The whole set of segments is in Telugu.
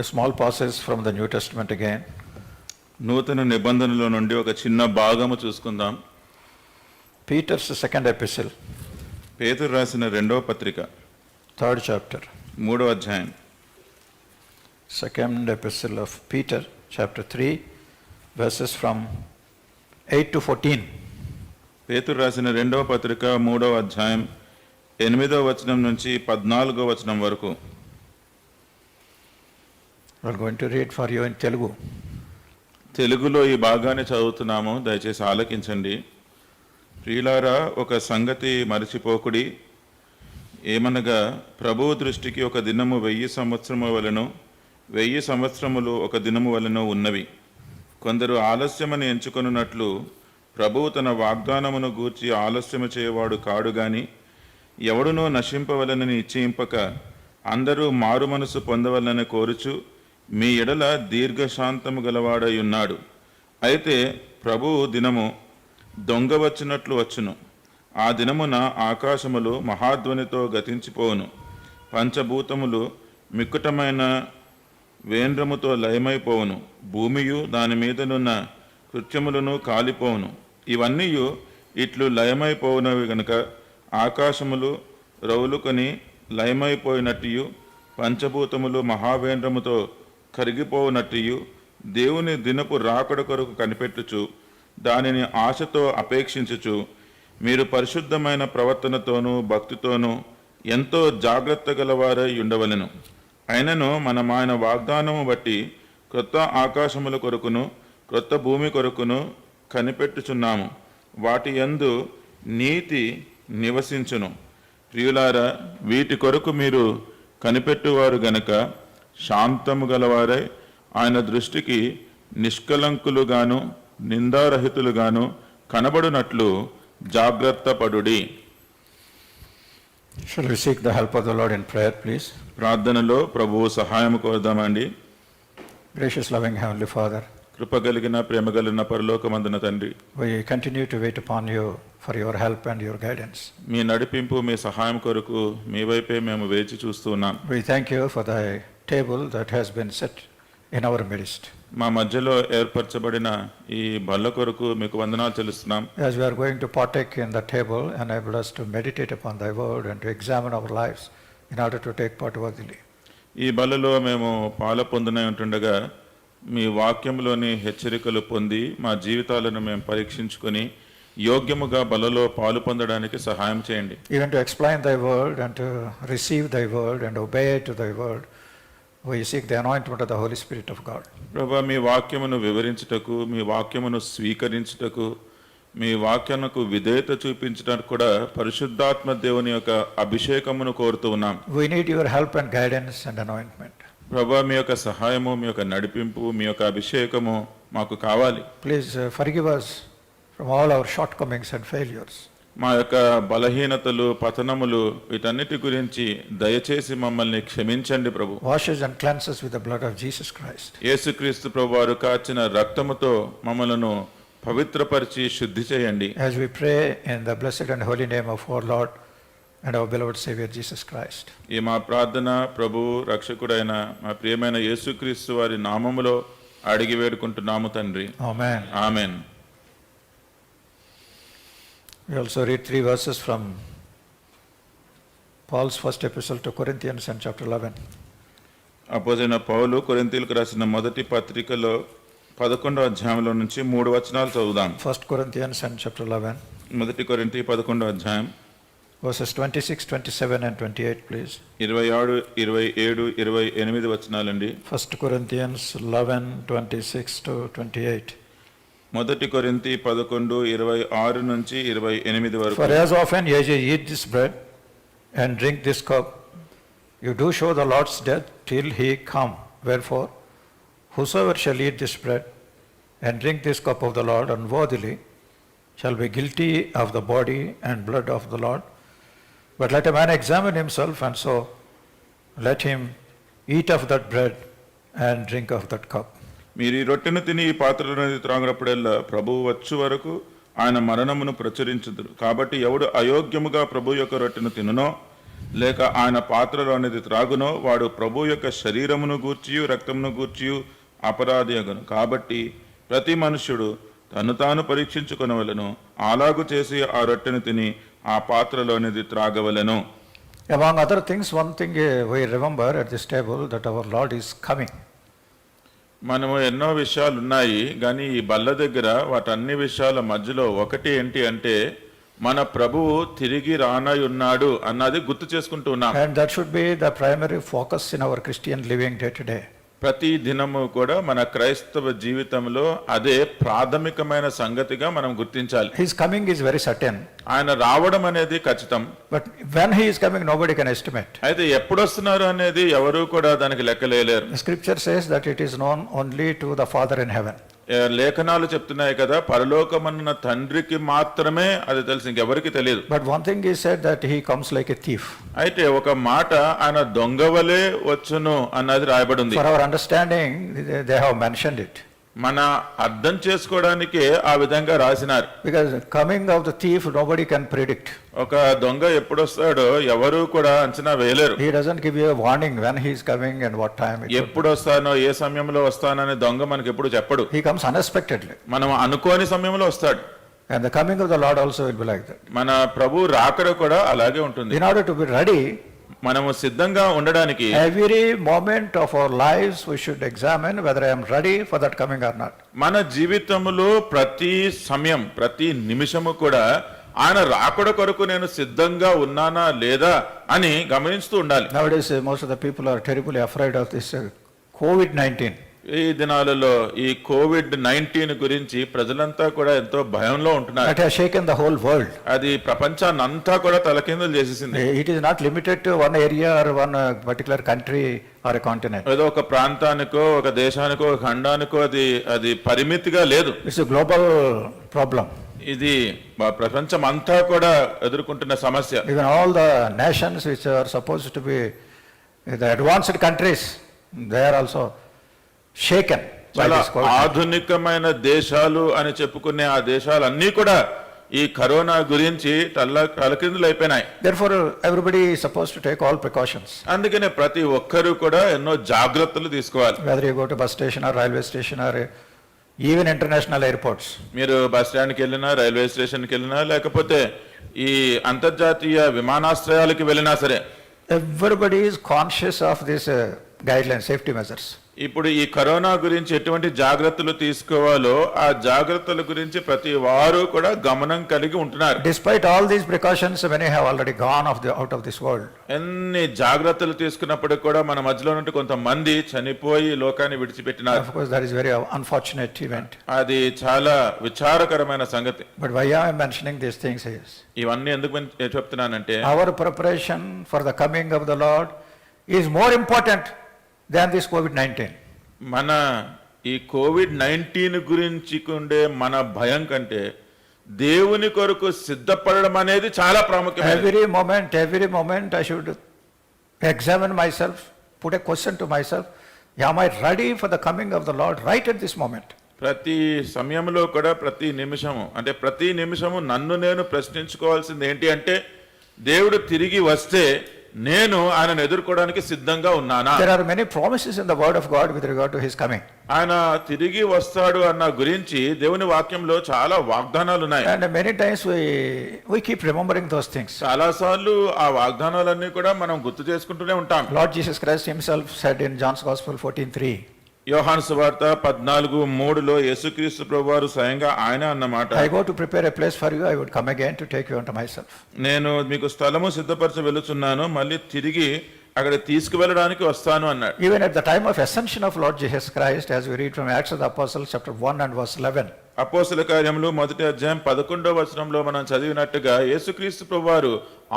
A small passage from the New Testament again. నూతన నిబంధనలో నుండి ఒక చిన్న భాగము చూసుకుందాం. Peter's second epistle. పేతురు రాసిన రెండవ పత్రిక 3rd chapter. మూడవ అధ్యాయం. Second epistle of Peter, chapter 3, verses from 8 to 14. పేతురు రాసిన రెండవ పత్రిక మూడవ అధ్యాయం 8వ వచనం నుంచి 14వ వచనం వరకు. We're going to read for you in Telugu. తెలుగులో ఈ భాగాన్ని చదువుతున్నాము, దయచేసి ఆలకించండి. ప్రియులారా, ఒక సంగతి మరచిపోకుడి. ఏమనగా ప్రభువు దృష్టికి ఒక దినము 1000 సంవత్సరము వలెను, 1000 సంవత్సరములు ఒక దినము వలెను ఉన్నవి. కొందరు ఆలస్యమని ఎంచుకొనున్నట్లు ప్రభువు తన వాగ్దానమును గూర్చి ఆలస్యము చేయవాడు కాడు గాని, ఎవడునో నశింపవలనని నిశ్చయింపక అందరూ మారు మనసు పొందవలనని కోరుచు మీ ఎడల దీర్ఘశాంతము గలవాడై ఉన్నాడు. అయితే ప్రభువు దినము దొంగ వచ్చినట్లు వచ్చును. ఆ దినమున ఆకాశములు మహాధ్వనితో గతించిపోవును, పంచభూతములు మిక్కుటమైన వేంద్రముతో లయమైపోవును, భూమియు దాని మీదనున్న కృత్యములను కాలిపోవును. ఇవన్నీ ఇట్లు లయమైపోవునవి గనుక ఆకాశములు రౌలుకొని లయమైపోయినట్టు, పంచభూతములు మహావేంద్రముతో కరిగిపోవునట్టు దేవుని దినపు రాకడ కొరకు కనిపెట్టుచు దానిని ఆశతో అపేక్షించుచు మీరు పరిశుద్ధమైన ప్రవర్తనతోనూ భక్తితోనూ ఎంతో జాగ్రత్త గలవారై ఉండవలెను. అయినను మనం ఆయన వాగ్దానము బట్టి క్రొత్త ఆకాశముల కొరకును క్రొత్త భూమి కొరకును కనిపెట్టుచున్నాము. వాటి యందు నీతి నివసించును. ప్రియులారా, వీటి కొరకు మీరు కనిపెట్టువారు గనక శాంతము గలవారై ఆయన దృష్టికి నిష్కలంకులుగాను నిందారహితులుగాను కనబడునట్లు జాగ్రత్త పడుడి. Shall we seek the help of the Lord in prayer, please? ప్రార్థనలో ప్రభువు సహాయం కోరుదామండి. Gracious, loving Heavenly Father, కృపగలిగిన ప్రేమగలిగిన పరలోకమందున తండ్రి, we continue to wait upon you for your help and your guidance. మీ నడిపింపు మీ సహాయం కొరకు మీ వైపే మేము వేచి చూస్తూ ఉన్నాం. We thank you for the table that has been set in our midst. మా మధ్యలో ఏర్పరచబడిన ఈ బల్ల కొరకు మీకు వందనాలు చెల్లిస్తున్నాం. As we are going to partake in the table, enable us to meditate upon thy word and to examine our lives in order to take part worthily. ఈ బల్లలో మేము పాలు పొందునే ఉంటుండగా మీ వాక్యంలోని హెచ్చరికలు పొంది మా జీవితాలను మేము పరీక్షించుకొని యోగ్యముగా బలలో పాలు పొందడానికి సహాయం చేయండి. Even to explain thy word and to receive thy word and obey to thy word, we seek the anointment of the Holy Spirit of God. ప్రభువా, మీ వాక్యమును వివరించుటకు, మీ వాక్యమును స్వీకరించుటకు, మీ వాక్యానికి విధేయత చూపించడానికి కూడా పరిశుద్ధాత్మ దేవుని యొక్క అభిషేకమును కోరుతూ ఉన్నాం. We need your help and guidance and anointment. ప్రభువా, మీ యొక్క సహాయము, మీ యొక్క నడిపింపు, మీ యొక్క అభిషేకము మాకు కావాలి. Please forgive us from all our shortcomings and failures. మా యొక్క బలహీనతలు, పతనములు, వీటన్నిటి గురించి దయచేసి మమ్మల్ని క్షమించండి ప్రభు. Wash us and cleanse us with the blood of Jesus Christ. యేసుక్రీస్తు ప్రభువారు కాచిన రక్తముతో మమ్మలను పవిత్రపరిచి శుద్ధి చేయండి. As we pray in the blessed and holy name of our Lord and our beloved Savior Jesus Christ. ఈ మా ప్రార్థన ప్రభు రక్షకుడైన మా ప్రియమైన యేసుక్రీస్తు వారి నామములో అడిగి వేడుకుంటున్నాము తండ్రి. Amen. Amen. We also read 3 verses from Paul's first epistle to Corinthians in chapter 11. అపోస్తలుడైన పౌలు కొరింథీయులకు రాసిన మొదటి పత్రికలో 11వ అధ్యాయంలో నుంచి 3 వచనాలు చదువుదాం. 1 Corinthians and chapter 11. మొదటి కొరింథీ 11వ అధ్యాయం Verses 26, 27 and 28, please. 26, 27, 28 వచనాలండి. 1 Corinthians 11, 26 to 28. మొదటి కొరింథీ 11, 26 నుంచి 28 వరకు. For as often as ye eat this bread and drink this cup, you do show the Lord's death till he come. Wherefore, whosoever shall eat this bread and drink this cup of the Lord unworthily shall be guilty of the body and blood of the Lord. But let a man examine himself, and so let him eat of that bread and drink of that cup. మీరు ఈ రొట్టెను తిని ఈ పాత్రలోని త్రాగినప్పుడల్లా ప్రభువు వచ్చు వరకు ఆయన మరణమును ప్రచురించుదురు. కాబట్టి ఎవడు అయోగ్యముగా ప్రభు యొక్క రొట్టెను తినునో లేక ఆయన పాత్రలోనిది త్రాగునో వాడు ప్రభు యొక్క శరీరమును గూర్చియు రక్తమును గూర్చియు అపరాధి అగును. కాబట్టి ప్రతి మనుష్యుడు తను తాను పరీక్షించుకొనవలెను, అలాగు చేసి ఆ రొట్టెను తిని ఆ పాత్రలోనిది త్రాగవలెను. Among other things, one thing we remember at this table that our Lord is coming. మనము ఎన్నో విషయాలు ఉన్నాయి, కానీ ఈ బల్ల దగ్గర వాటన్ని విషయాల మధ్యలో ఒకటి ఏంటి అంటే మన ప్రభువు తిరిగి రానై ఉన్నాడు అన్నది గుర్తు చేసుకుంటూ ఉన్నాం. And that should be the primary focus in our Christian living day to day. ప్రతి దినము కూడా మన క్రైస్తవ జీవితంలో అదే ప్రాథమికమైన సంగతిగా మనం గుర్తించాలి. His coming is very certain. ఆయన రావడం అనేది ఖచ్చితం. But when he is coming, nobody can estimate. అయితే ఎప్పుడు వస్తున్నారు అనేది ఎవరు కూడా దానికి లెక్కలేలేరు. The scripture says that it is known only to the Father in heaven. లేఖనాలు చెప్తున్నాయి కదా, పరలోకమన్న తండ్రికి మాత్రమే అది తెలుసు, ఇంకెవరికి తెలియదు. But one thing is said that he comes like a thief. అయితే ఒక మాట ఆయన దొంగవలే వచ్చును అన్నది రాయబడి ఉంది. For our understanding, they have mentioned it. మన అర్థం చేసుకోవడానికి ఆ విధంగా రాసినారు. Because coming of the thief, nobody can predict. ఒక దొంగ ఎప్పుడు వస్తాడో ఎవరు కూడా అంచనా వేయలేరు. He doesn't give you a warning when he is coming and what time. ఎప్పుడు వస్తానో ఏ సమయంలో వస్తానని దొంగ మనకి ఎప్పుడు చెప్పడు. He comes unexpectedly. మనం అనుకోని సమయంలో వస్తాడు. And the coming of the Lord also will be like that. మన ప్రభు రాకడ కూడా అలాగే ఉంటుంది. In order to be ready, మనము సిద్ధంగా ఉండడానికి every moment of our lives we should examine whether I am ready for that coming or not. మన జీవితంలో ప్రతి సమయం ప్రతి నిమిషము కూడా ఆయన రాకడ కొరకు నేను సిద్ధంగా ఉన్నానా లేదా అని గమనిస్తూ ఉండాలి. Nowadays most of the people are terribly afraid of this COVID-19. ఈ దినాలలో ఈ COVID-19 గురించి ప్రజలంతా కూడా ఎంతో భయంలో ఉంటున్నారు. That has shaken the whole world. అది ప్రపంచాన్ని అంతా కూడా తలకిందులు చేసేసింది. It is not limited to one area or one particular country or a continent. ఏదో ఒక ప్రాంతానికో ఒక దేశానికో ఒక ఖండానికో అది పరిమితిగా లేదు. It's a global problem. ఇది ప్రపంచం అంతా కూడా ఎదుర్కొంటున్న సమస్య. Even all the nations which are supposed to be the advanced countries, they are also shaken by చాలా this COVID. ఆధునికమైన దేశాలు అని చెప్పుకునే ఆ దేశాలన్నీ కూడా ఈ కరోనా గురించి తలకిందులు అయిపోయినాయి. Therefore, everybody is supposed to take all precautions. అందుకనే ప్రతి ఒక్కరూ కూడా ఎన్నో జాగ్రత్తలు తీసుకోవాలి. Whether you go to bus station or railway station or even international airports. మీరు బస్ స్టాండ్కి వెళ్ళినా రైల్వే స్టేషన్కి వెళ్ళినా లేకపోతే ఈ అంతర్జాతీయ విమానాశ్రయాలకు వెళ్ళినా సరే Everybody is conscious of these guidelines, safety measures. ఇప్పుడు ఈ కరోనా గురించి ఎటువంటి జాగ్రత్తలు తీసుకోవాలో ఆ జాగ్రత్తల గురించి ప్రతి వారు కూడా గమనం కలిగి ఉంటున్నారు. Despite all these precautions, many have already gone out of this world. ఎన్ని జాగ్రత్తలు తీసుకున్నప్పటికీ కూడా మన మధ్యలో నుండి కొంతమంది చనిపోయి లోకాన్ని విడిచిపెట్టినారు. Of course, that is very unfortunate event. అది చాలా విచారకరమైన సంగతి. But why I am mentioning these things is, ఇవన్నీ ఎందుకు చెప్తున్నానంటే our preparation for the coming of the Lord is more important than this COVID-19. మన ఈ COVID-19 గురించి ఉండే మన భయం కంటే దేవుని కొరకు సిద్ధపడడం అనేది చాలా ప్రాముఖ్యమైనది. Every moment I should examine myself, put a question to myself, am I ready for the coming of the Lord right at this moment? ప్రతి సమయంలో కూడా ప్రతి నిమిషము నన్ను నేను ప్రశ్నించుకోవాల్సింది ఏంటి అంటే దేవుడు తిరిగి వస్తే నేను ఆయనను ఎదుర్కోవడానికి సిద్ధంగా ఉన్నానా. There are many promises in the word of God with regard to his coming. ఆయన తిరిగి వస్తాడు అన్న గురించి దేవుని వాక్యంలో చాలా వాగ్దానాలు ఉన్నాయి. And many times we keep remembering those things. చాలా సార్లు ఆ వాగ్దానాలన్నీ కూడా మనం గుర్తు చేసుకుంటూనే ఉంటాం. Lord Jesus Christ himself said in John's Gospel 14:3. యోహాను సువార్త 14:3లో యేసుక్రీస్తు ప్రభువారు స్వయంగా ఆయన అన్నమాట, I go to prepare a place for you, I would come again to take you unto myself. నేను మీకు స్థలము సిద్ధపరచ వెళుచున్నాను, మళ్ళీ తిరిగి అక్కడ తీసుకువెళ్ళడానికి వస్తాను అన్నాడు. Even at the time of ascension of Lord Jesus Christ, as we read from Acts of the Apostles chapter 1 and verse 11. అపోస్తల కార్యములు 1:11 మనం చదివినట్టుగా యేసుక్రీస్తు ప్రభువారు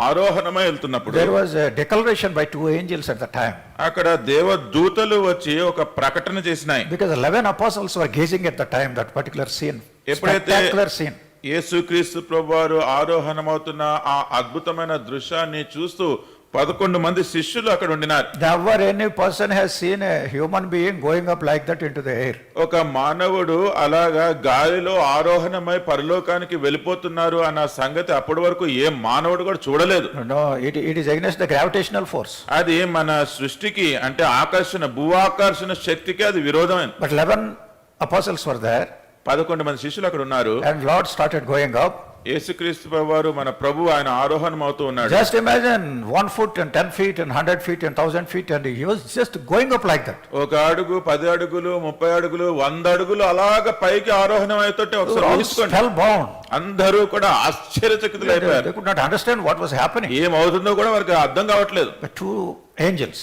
ఆరోహణమై వెళ్తున్నప్పుడు There was a declaration by 2 angels at the time. అక్కడ దేవదూతలు వచ్చి ఒక ప్రకటన చేసినాయి. Because 11 apostles were gazing at the time, that particular scene. ఎప్పుడైతే Spectacular scene. యేసుక్రీస్తు ప్రభువారు ఆరోహణమవుతున్న ఆ అద్భుతమైన దృశ్యాన్ని చూస్తూ 11 మంది శిష్యులు అక్కడ ఉండినారు. Never any person has seen a human being going up like that into the air. ఒక మానవుడు అలాగా గాలిలో ఆరోహణమై పరలోకానికి వెళ్ళిపోతున్నారు అన్న సంగతి అప్పటి వరకు ఏ మానవుడు కూడా చూడలేదు. No, it is against the gravitational force. అది మన సృష్టికి అంటే ఆకర్షణ భూఆకర్షణ శక్తికి అది విరోధమైన. But 11 apostles were there 11 మంది శిష్యులు అక్కడ ఉన్నారు. and Lord started going up. యేసుక్రీస్తు వారు మన ప్రభు ఆయన ఆరోహణం అవుతూ ఉన్నాడు. Just imagine 1 foot and 10 feet and 100 feet and 1000 feet and he was just going up like that. ఒక అడుగు 10 అడుగులు 30 అడుగులు 100 అడుగులు అలాగా పైకి ఆరోహణం అవుతుంటే ఒకసారి All ఊహించుకోండి. spellbound. అందరూ కూడా ఆశ్చర్యచకితులైపోయారు. They could not understand what was happening. ఏమవుతుందో కూడా వారికి అర్థం కావట్లేదు. But two angels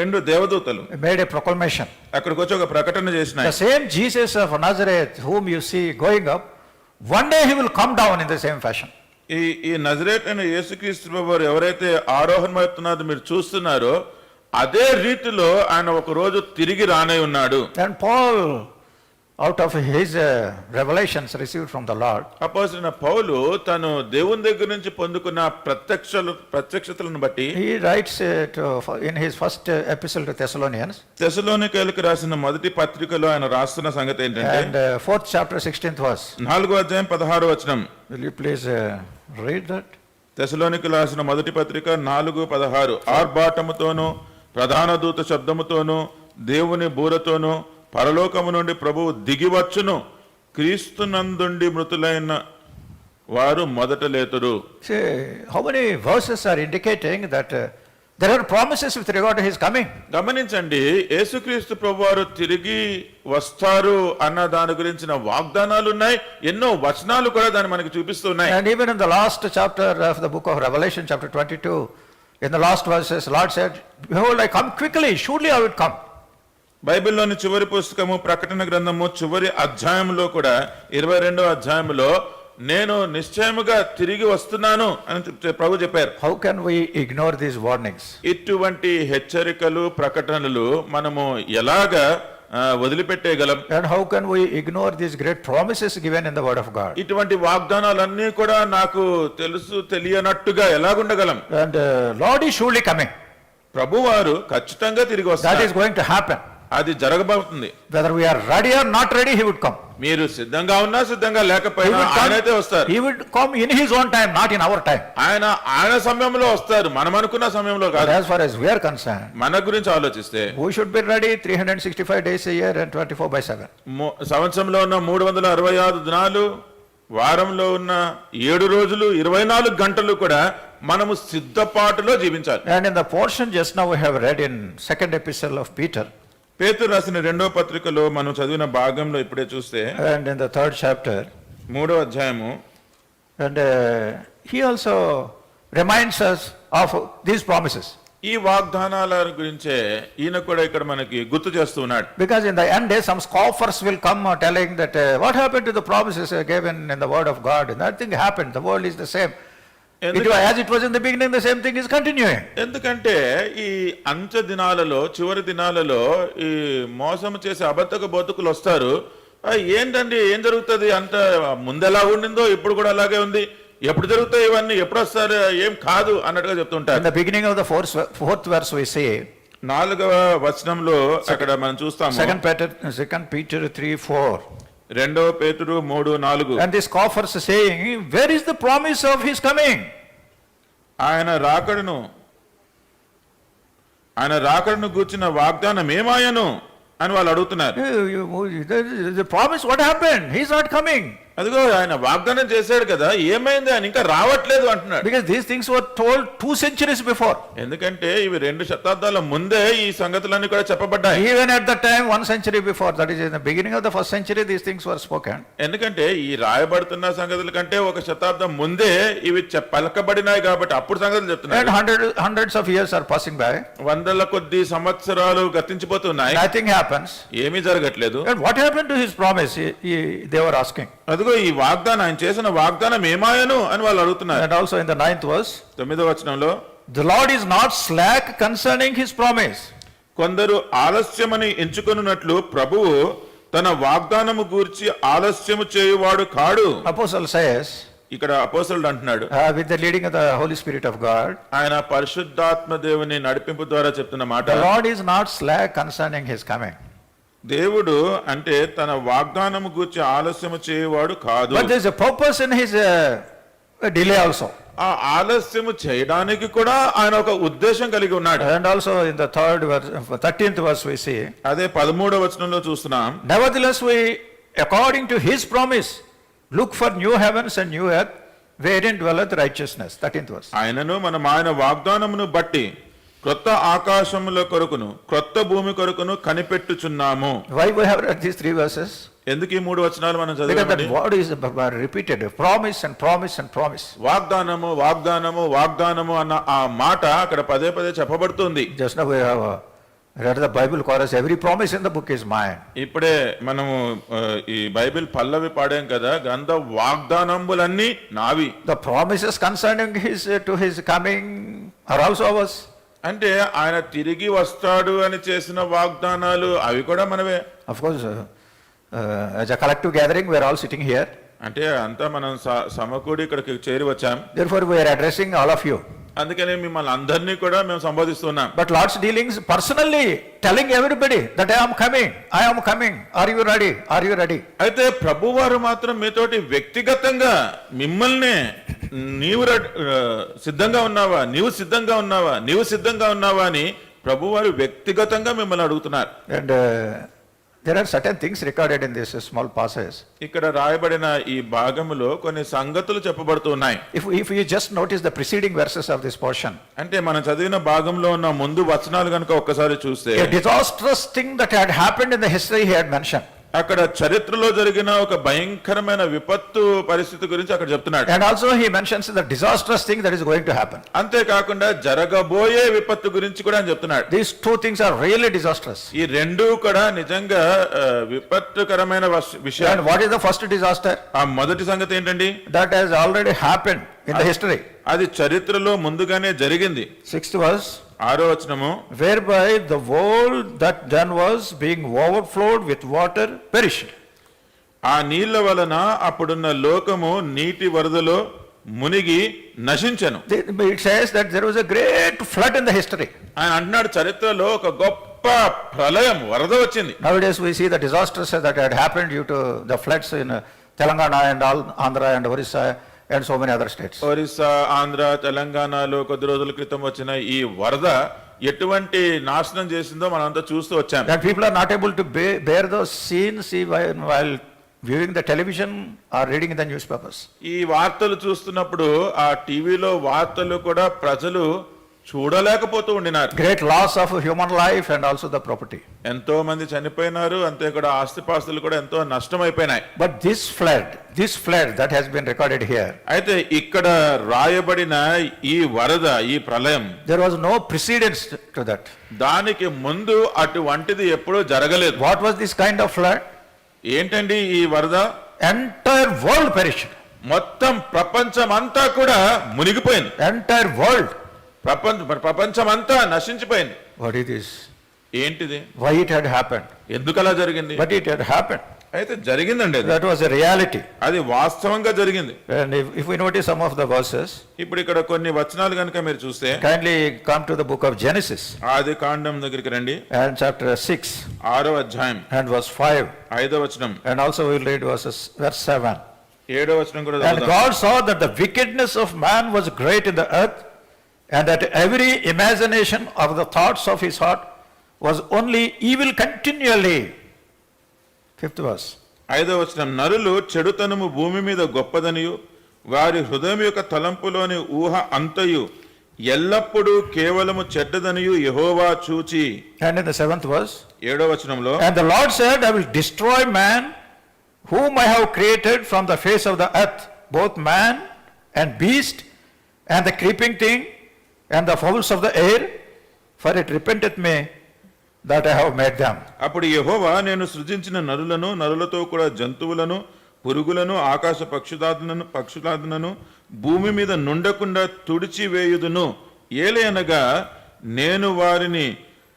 రెండు దేవదూతలు made a proclamation. అక్కడికి వచ్చి ఒక ప్రకటన The చేసినాయి. same Jesus of Nazareth whom you see going up, one day he will come down in the same fashion. ఈ నజరేత్ అయిన యేసుక్రీస్తు వారు ఎవరైతే ఆరోహణం అవుతున్నారో మీరు చూస్తున్నారో అదే రీతిలో ఆయన ఒక రోజు తిరిగి రానే ఉన్నాడు. And Paul, out of his revelations received from the Lord, అపోస్తలుడైన పౌలు తను దేవుని దగ్గర నుంచి పొందుకున్న ప్రత్యక్షతలను బట్టి he writes in his first epistle to Thessalonians తెస్సలోనికైలకు రాసిన మొదటి పత్రికలో ఆయన రాస్తున్న సంగతి ఏంటంటే and 4th chapter 16th verse. 4వ అధ్యాయం 16వ వచనం. Will you please read that? తెస్సలోనికి రాసిన మొదటి పత్రిక 4:16 ఆర్భాటముతోను ప్రధాన దూత శబ్దముతోను దేవుని బూరతోను పరలోకము నుండి ప్రభువు దిగివచ్చును క్రీస్తునందుండి మృతులైన వారు మొదట లేతురు. See, how many verses are indicating that there are promises with regard to his coming? గమనించండి, యేసుక్రీస్తు ప్రభువారు తిరిగి వస్తారు అన్న దాని గురించిన వాగ్దానాలు ఉన్నాయి. ఎన్నో వచనాలు కూడా దాన్ని మనకి చూపిస్తున్నాయి. And even in the last chapter of the book of Revelation, chapter 22, in the last verses, Lord said, behold, I come quickly, surely I will come. బైబిల్లోని చివరి పుస్తకము ప్రకటన గ్రంథము చివరి అధ్యాయంలో కూడా 22వ అధ్యాయంలో నేను నిశ్చయముగా తిరిగి వస్తున్నాను అని ప్రభు చెప్పారు. How can we ignore these warnings? ఇటువంటి హెచ్చరికలు ప్రకటనలు మనము ఎలాగా వదిలిపెట్టేయగలం? And how can we ignore these great promises given in the word of God? ఇటువంటి వాగ్దానాలన్నీ కూడా నాకు తెలుసు తెలియనట్టుగా ఎలాగుండగలం? And Lord is surely coming. ప్రభువారు ఖచ్చితంగా తిరిగి That వస్తారు. is going to happen. అది జరగబోతుంది. Whether we are ready or not ready, he would come. మీరు సిద్ధంగా ఉన్నా సిద్ధంగా He లేకపోయినా would come, ఆయనైతే వస్తారు. he would come in his own time, not in our time. ఆయన సమయంలో వస్తారు, మనం అనుకున్న సమయంలో But కాదు. as far as we are concerned, మన గురించి ఆలోచిస్తే we should be ready 365 days a year and 24/7. సంవత్సరంలో ఉన్న 365 దినాలు, వారంలో ఉన్న 7 రోజులు 24 గంటలు కూడా మనము సిద్ధపాటులో జీవించాలి. And in the portion just now we have read in second epistle of Peter, పేతురు రాసిన 2వ పత్రికలో మనం చదివిన భాగంలో ఇప్పుడే చూస్తే and in the 3rd chapter, 3వ అధ్యాయము, and he also reminds us of these promises. ఈ వాగ్దానాల గురించే ఈయన కూడా ఇక్కడ మనకి గుర్తు చేస్తూ ఉన్నాడు. Because in the end days some scoffers will come telling that what happened to the promises given in the word of God? Nothing happened, the world is the same. As it was in the beginning, the same thing is continuing. ఎందుకంటే ఈ అంత్య దినాలలో చివరి దినాలలో ఈ మోసం చేసే అబద్ధక బతుకులు వస్తారు. ఏంటండి ఏం జరుగుతుంది అంత ముందెలా ఉండిందో ఇప్పుడు కూడా అలాగే ఉంది, ఎప్పుడు జరుగుతాయి ఇవన్నీ, ఎప్పుడు వస్తారు, ఏం కాదు అన్నట్టుగా చెప్తుంటారు. In the beginning of the fourth verse we see, 4వ వచనంలో అక్కడ మనం చూస్తాము 2 Peter 3:4. 2 పేతురు 3:4. And the scoffers are saying, where is the promise of his coming? ఆయన రాకడను గూర్చిన వాగ్దానం ఏమాయను అని వాళ్ళు అడుగుతున్నారు. The promise, what happened? He's not coming. అదిగో ఆయన వాగ్దానం చేశాడు కదా, ఏమైంది ఆయన ఇంకా రావట్లేదు అంటున్నాడు. Because these things were told 2 centuries before. ఎందుకంటే ఇవి 2 శతాబ్దాల ముందే ఈ సంగతులన్నీ కూడా చెప్పబడ్డాయి. Even at the time 1 century before, that is in the beginning of the 1st century, these things were spoken. ఎందుకంటే ఈ రాయబడుతున్న సంగతుల కంటే 1 శతాబ్దం ముందే ఇవి పలకబడినాయి కాబట్టి అప్పుడు సంగతులు చెప్తున్నారు. And hundreds of years are passing by. వందల కొద్ది సంవత్సరాలు గతించిపోతున్నాయి. Nothing happens. ఏమీ జరగట్లేదు. And what happened to his promise? They were asking. అదిగో ఈ వాగ్దానం, ఆయన చేసిన వాగ్దానం ఏమాయను అని వాళ్ళు అడుగుతున్నారు. And also in the 9th verse, 9వ వచనంలో, the Lord is not slack concerning his promise. కొందరు ఆలస్యమని ఎంచుకొనున్నట్లు ప్రభువు తన వాగ్దానము గూర్చి ఆలస్యము చేయువాడు కాడు. Apostle says, ఇక్కడ అపోస్తలుడు అంటున్నాడు, with the leading of the Holy Spirit of God, ఆయన పరిశుద్ధాత్మ దేవుని నడిపింపు ద్వారా చెప్తున్న మాట, the Lord is not slack concerning his coming. దేవుడు అంటే తన వాగ్దానము గూర్చి ఆలస్యము చేయవాడు కాదు, But there is a purpose in his delay also. ఆ ఆలస్యము చేయడానికి కూడా ఆయన ఒక ఉద్దేశం కలిగి ఉన్నాడు. And also in the 13th verse we see, అదే 13వ వచనంలో చూస్తున్నాం, nevertheless we, according to his promise, look for new heavens and new earth, wherein dwelleth righteousness. 13th verse. ఆయనను మనం ఆయన వాగ్దానమును బట్టి క్రొత్త ఆకాశముల కొరకును క్రొత్త భూమి కొరకును కనిపెట్టుచున్నాము. Why we have read these 3 verses? ఎందుకు ఈ 3 వచనాలు మనం Because that చదివామండి? word is repeated, promise and promise and promise. వాగ్దానము వాగ్దానము వాగ్దానము అన్న ఆ మాట అక్కడ పదే పదే చెప్పబడుతుంది. Just now we have read the Bible chorus, every promise in the book is mine. ఇప్పుడే మనము ఈ బైబిల్ పల్లవి పాడాం కదా, గ్రంథ వాగ్దానములన్నీ నావి. The promises concerning to his coming are also ours. అంటే ఆయన తిరిగి వస్తాడు అని చేసిన వాగ్దానాలు అవి కూడా మనవే. Of course, as a collective gathering, we are all sitting here. అంటే అంతా మనం సమకూడి ఇక్కడికి చేరి వచ్చాం. Therefore, we are addressing all of you. అందుకనే మిమ్మల్ని అందరినీ కూడా మేము సంబోధిస్తున్నాం. But Lord's dealings personally, telling everybody that I am coming, I am coming. Are you ready? Are you ready? అయితే ప్రభువారు మాత్రం మీతోటి వ్యక్తిగతంగా మిమ్మల్ని నీవు సిద్ధంగా ఉన్నావా, నీవు సిద్ధంగా ఉన్నావా, నీవు సిద్ధంగా ఉన్నావా అని ప్రభువారు వ్యక్తిగతంగా మిమ్మల్ని అడుగుతున్నారు. And there are certain things recorded in this small passage. ఇక్కడ రాయబడిన ఈ భాగములో కొన్ని సంగతులు చెప్పబడుతున్నాయి. If you just notice the preceding verses of this portion, అంటే మనం చదివిన భాగంలో ఉన్న ముందు వచనాలు కనుక ఒక్కసారి చూస్తే, a disastrous thing that had happened in the history he had mentioned. అక్కడ చరిత్రలో జరిగిన ఒక భయంకరమైన విపత్తు పరిస్థితి గురించి అక్కడ చెప్తున్నాడు. And also he mentions the disastrous thing that is going to happen. అంతేకాకుండా జరగబోయే విపత్తు గురించి కూడా ఆయన చెప్తున్నాడు. These 2 things are really disastrous. ఈ రెండు కూడా నిజంగా విపత్తుకరమైన విషయాలు. And what is the first disaster? ఆ మొదటి సంగతి ఏంటండి? That has already happened in the history. అది చరిత్రలో ముందుగానే జరిగింది. 6th verse, 6వ వచనము, whereby the world that then was being overflowed with water perished. ఆ నీళ్ల వలన అప్పుడున్న లోకము నీటి వరదలో మునిగి నశించెను. It says that there was a great flood in the history. ఆయన అంటున్నాడు చరిత్రలో ఒక గొప్ప ప్రళయం, వరద వచ్చింది. Nowadays we see the disasters that had happened due to the floods in Telangana and all Andhra and Orissa and so many other states. Orissa, Andhra, తెలంగాణలో కొద్ది రోజుల క్రితం వచ్చిన ఈ వరద ఎటువంటి నాశనం చేసిందో మనంతా చూస్తూ వచ్చాం. That people are not able to bear those scenes while viewing the television or reading the newspapers. ఈ వార్తలు చూస్తున్నప్పుడు ఆ టీవీలో వార్తలు కూడా ప్రజలు చూడలేకపోతూ ఉండినారు. Great loss of human life and also the property. ఎంతో మంది చనిపోయినారు, అంతే కూడా ఆస్తిపాస్తులు కూడా ఎంతో నష్టమైపోయినాయి. But this flood that has been recorded here, అయితే ఇక్కడ రాయబడిన ఈ వరద, ఈ ప్రళయం, there was no precedence to that. దానికి ముందు అటువంటిది ఎప్పుడూ జరగలేదు. What was this kind of flood? ఏంటండి ఈ వరద? Entire world perished. మొత్తం ప్రపంచం అంతా కూడా మునిగిపోయింది. Entire world. ప్రపంచం అంతా నశించిపోయింది. What is this? ఏంటిది? Why it had happened? ఎందుకు అలా జరిగింది? But it had happened. అయితే జరిగిందండి అది. That was a reality. అది వాస్తవంగా జరిగింది. And if we notice some of the verses, ఇప్పుడు ఇక్కడ కొన్ని వచనాలు కనుక మీరు చూస్తే, kindly come to the book of Genesis ఆది కాండం దగ్గరికి రండి. and chapter 6 6వ అధ్యాయం and verse 5, 5వ వచనం, and also we'll read verse 7. 7వ వచనం కూడా And చదువుదాం. God saw that the wickedness of man was great in the earth, and that every imagination of the thoughts of his heart was only evil continually. 5th verse. 5వ వచనం, నరులు చెడుతనము భూమి మీద గొప్పదనియు వారి హృదయం యొక్క తలంపులోని ఊహ అంతయు ఎల్లప్పుడూ కేవలము చెడ్డదనియు యెహోవా చూచి. And in the 7th verse, 7వ వచనంలో, and the Lord said, I will destroy man whom I have created from the face of the earth, both man and beast, and the creeping thing, and the fowls of the air, for it repenteth me that I have made them. అప్పుడు యెహోవా, నేను సృజించిన నరులను, నరులతో కూడా జంతువులను, పురుగులను, ఆకాశ పక్షులాదులను భూమి మీద నుండకుండా తుడిచివేయుదును. ఏలయనగా నేను వారిని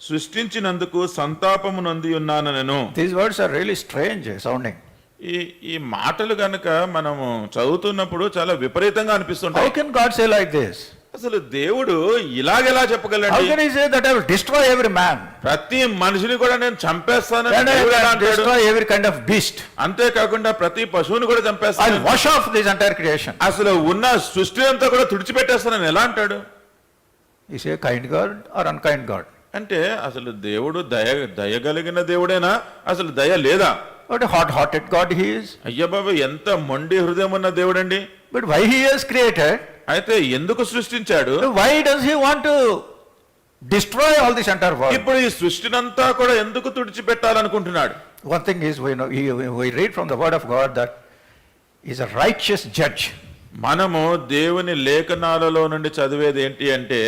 సృష్టించినందుకు సంతాపము నొంది ఉన్నానెను. These words are really strange sounding. ఈ ఈ మాటలు గనక మనము చదువుతున్నప్పుడు చాలా విపరీతంగా How అనిపిస్తుంటాయి. can God say like this? అసలు దేవుడు ఇలాగెలా How చెప్పగలండి? can he say that I will destroy every man? ప్రతి మనిషిని కూడా నేను చంపేస్తానని And I దేవుడు ఎలా will అంటాడు? destroy every kind of beast. అంతేకాకుండా ప్రతి పశువుని కూడా I'll చంపేస్తాను, wash off this entire creation. అసలు ఉన్న సృష్టి అంతా కూడా తుడిచిపెట్టేస్తానని ఎలా అంటాడు? Is he a kind God or unkind God? అంటే అసలు దేవుడు దయగలిగిన దేవుడేనా, అసలు దయ లేదా? What a hot-hearted God he is. అయ్య బాబు, ఎంత మొండి హృదయం ఉన్న దేవుడండి. But why he has created? అయితే ఎందుకు సృష్టించాడు? Why does he want to destroy all this entire world? ఇప్పుడు ఈ సృష్టినంతా కూడా ఎందుకు తుడిచిపెట్టాలనుకుంటున్నాడు? One thing is, we read from the word of God that he is a righteous judge. మనము దేవుని లేఖనాలలో నుండి చదివేది ఏంటి అంటే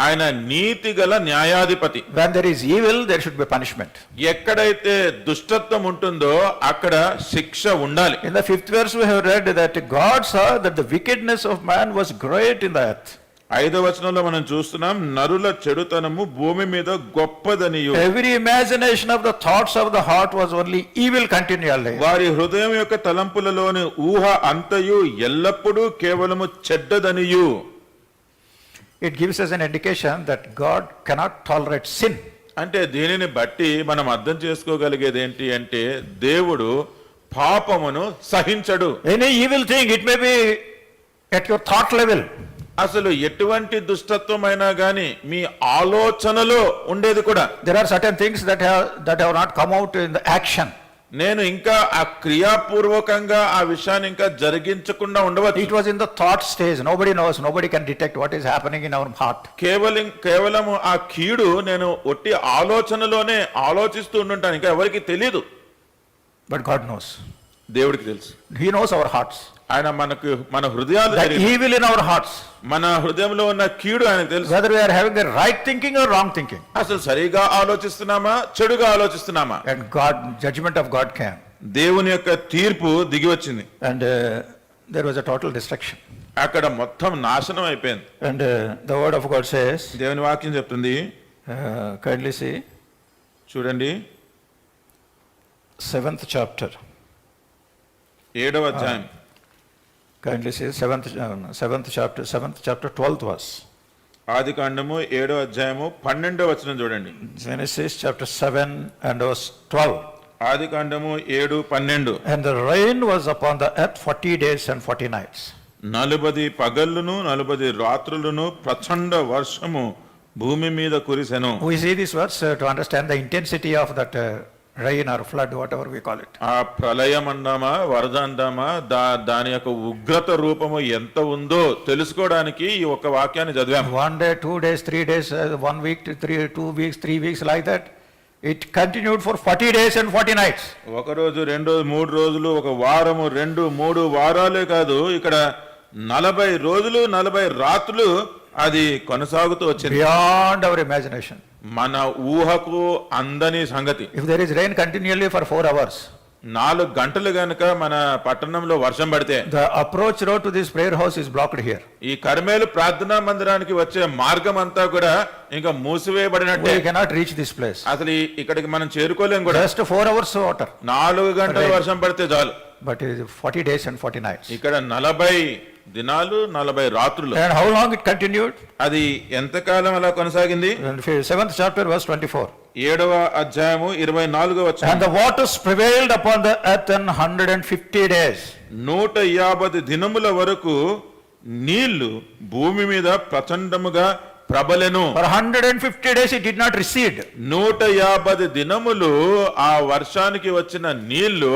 ఆయన నీతి గల న్యాయాధిపతి. When there is evil, there should be punishment. ఎక్కడైతే దుష్టత్వం ఉంటుందో అక్కడ శిక్ష ఉండాలి. In the 5th verse we have read that God saw that the wickedness of man was great in the earth. 5వ వచనంలో మనం చూస్తున్నాం, నరుల చెడుతనము భూమి మీద గొప్పదనియు, Every imagination of the thoughts of the heart was only evil continually. వారి హృదయం యొక్క తలంపులలోని ఊహ అంతయు ఎల్లప్పుడూ కేవలము చెడ్డదనియు. It gives us an indication that God cannot tolerate sin. అంటే దీనిని బట్టి మనం అర్థం చేసుకోగలిగేది ఏంటి అంటే దేవుడు పాపమును సహించడు. Any evil thing, it may be at your thought level. అసలు ఎటువంటి దుష్టత్వమైనా గాని మీ ఆలోచనలో ఉండేది కూడా. There are certain things that have not come out in the action. నేను ఇంకా ఆ క్రియాపూర్వకంగా ఆ విషయాన్ని ఇంకా జరిగించకుండా ఉండవచ్చు. It was in the thought stage. Nobody knows, nobody can detect what is happening in our heart. కేవలం ఆ కీడు నేను ఒట్టి ఆలోచనలోనే ఆలోచిస్తూ ఉండుంటాను, ఇంకా ఎవరికి తెలియదు. But God knows. దేవుడికి తెలుసు. He knows our hearts. ఆయన మన హృదయాలు The ఎరిగి, evil in our hearts. మన హృదయంలో ఉన్న కీడు ఆయనకు తెలుసు. Whether we are having the right thinking or wrong thinking. అసలు సరిగా ఆలోచిస్తున్నామా చెడుగా ఆలోచిస్తున్నామా? And judgment of God came. దేవుని యొక్క తీర్పు దిగి వచ్చింది. And there was a total destruction. అక్కడ మొత్తం నాశనం అయిపోయింది. And the word of God says, దేవుని వాక్యం చెప్తుంది, kindly see, చూడండి 7th chapter. 7వ అధ్యాయం. Kindly see 7th chapter 12th verse. ఆది కాండము 7వ అధ్యాయము 12వ వచనం చూడండి. Genesis chapter 7 and verse 12. ఆది కాండము 7:12. And the rain was upon the earth 40 days and 40 nights. 40 పగళ్ళును 40 రాత్రులను ప్రచండ వర్షము భూమి మీద కురిసెను. We see this verse to understand the intensity of that rain or flood, whatever we call it. ఆ ప్రళయం అందామా వరద అందామా దాని యొక్క ఉగ్రత రూపము ఎంత ఉందో తెలుసుకోవడానికి ఈ ఒక్క వాక్యాన్ని చదివాము. 1 day, 2 days, 3 days, 1 week, 2 weeks, 3 weeks, like that. It continued for 40 days and 40 nights. ఒక రోజు 2 రోజులు 3 రోజులు, ఒక వారము 2-3 వారాలే కాదు, ఇక్కడ 40 రోజులు 40 రాత్రులు అది కొనసాగుతూ వచ్చింది. Beyond our imagination. మన ఊహకు అందని సంగతి. If there is rain continually for 4 hours, 4 గంటలు గనుక మన పట్టణంలో వర్షం పడితే the approach road to this prayer house is blocked here. ఈ కర్మేలు ప్రార్థనా మందిరానికి వచ్చే మార్గం అంతా కూడా ఇంకా మూసివేయబడినట్టే. We cannot reach this place. అసలు ఇక్కడికి మనం చేరుకోలేం కూడా. Just 4 hours water. 4 గంటలు వర్షం పడితే చాలు. But it is 40 days and 40 nights. ఇక్కడ 40 దినాలు 40 రాత్రులు. And how long it continued? అది ఎంతకాలం అలా కొనసాగింది? 7th chapter verse 24. 7వ అధ్యాయము 24వ వచనం. And the waters prevailed upon the earth in 150 days. 150 దినముల వరకు నీళ్లు భూమి మీద ప్రచండముగా ప్రబలెను. For 150 days it did not recede. 150 దినములు ఆ వర్షానికి వచ్చిన నీళ్లు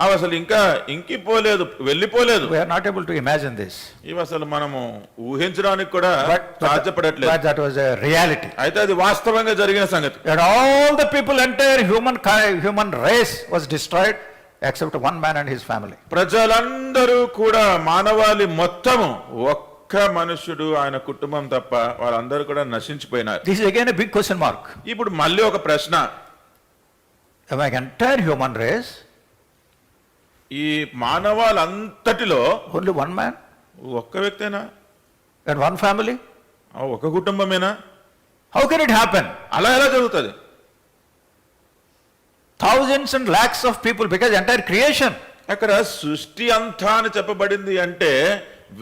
అవి అసలు ఇంకా ఇంకిపోలేదు, వెళ్ళిపోలేదు. We are not able to imagine this. ఇవి అసలు మనము ఊహించడానికి కూడా సాధ్యపడట్లేదు. But that was a reality. అయితే అది వాస్తవంగా జరిగిన సంగతి. And all the people, entire human race was destroyed except one man and his family. ప్రజలందరూ కూడా మానవాళి మొత్తము ఒక్క మనుషుడు ఆయన కుటుంబం తప్ప వాళ్ళందరూ కూడా నశించిపోయినారు. This is again a big question mark. ఇప్పుడు మళ్ళీ ఒక ప్రశ్న, Among entire human race, ఈ మానవాళంతటిలో only one man ఒక్క వ్యక్తేనా, and one family? ఒక కుటుంబమేనా? How can it happen? అలా ఎలా జరుగుతుంది? thousands and lakhs of people, because entire creation. అక్కడ సృష్టి అంతా అని చెప్పబడింది అంటే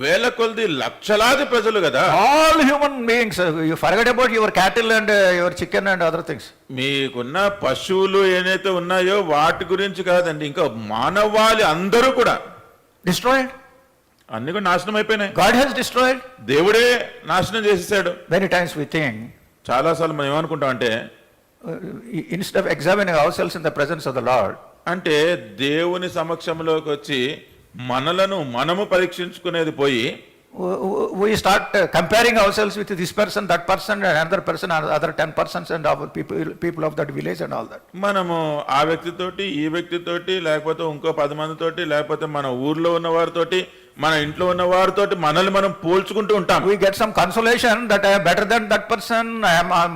వేల కొలది లక్షలాది ప్రజలు కదా. All human beings, you forget about your cattle and your chicken and other things. మీకున్న పశువులు ఏదైతే ఉన్నాయో వాటి గురించి కాదండి, ఇంకా మానవాళి అందరూ కూడా Destroyed. అన్ని కూడా నాశనం అయిపోయినాయి. God has destroyed. దేవుడే నాశనం చేసేసాడు. Many times we think, చాలాసార్లు మనం ఏమనుకుంటాం అంటే instead of examining ourselves in the presence of the Lord, అంటే దేవుని సమక్షంలోకి వచ్చి మనలను మనము పరీక్షించుకునేది పోయి we start comparing ourselves with this person, that person, and another person, and other 10 persons, and our people of that village and all that. మనము ఆ వ్యక్తితోటి ఈ వ్యక్తితోటి లేకపోతే ఇంకో 10 మందితోటి లేకపోతే మన ఊర్లో ఉన్న వారితోటి మన ఇంట్లో ఉన్న వారితోటి మనల్ని మనం పోల్చుకుంటూ ఉంటాం. We get some consolation that I am better than that person,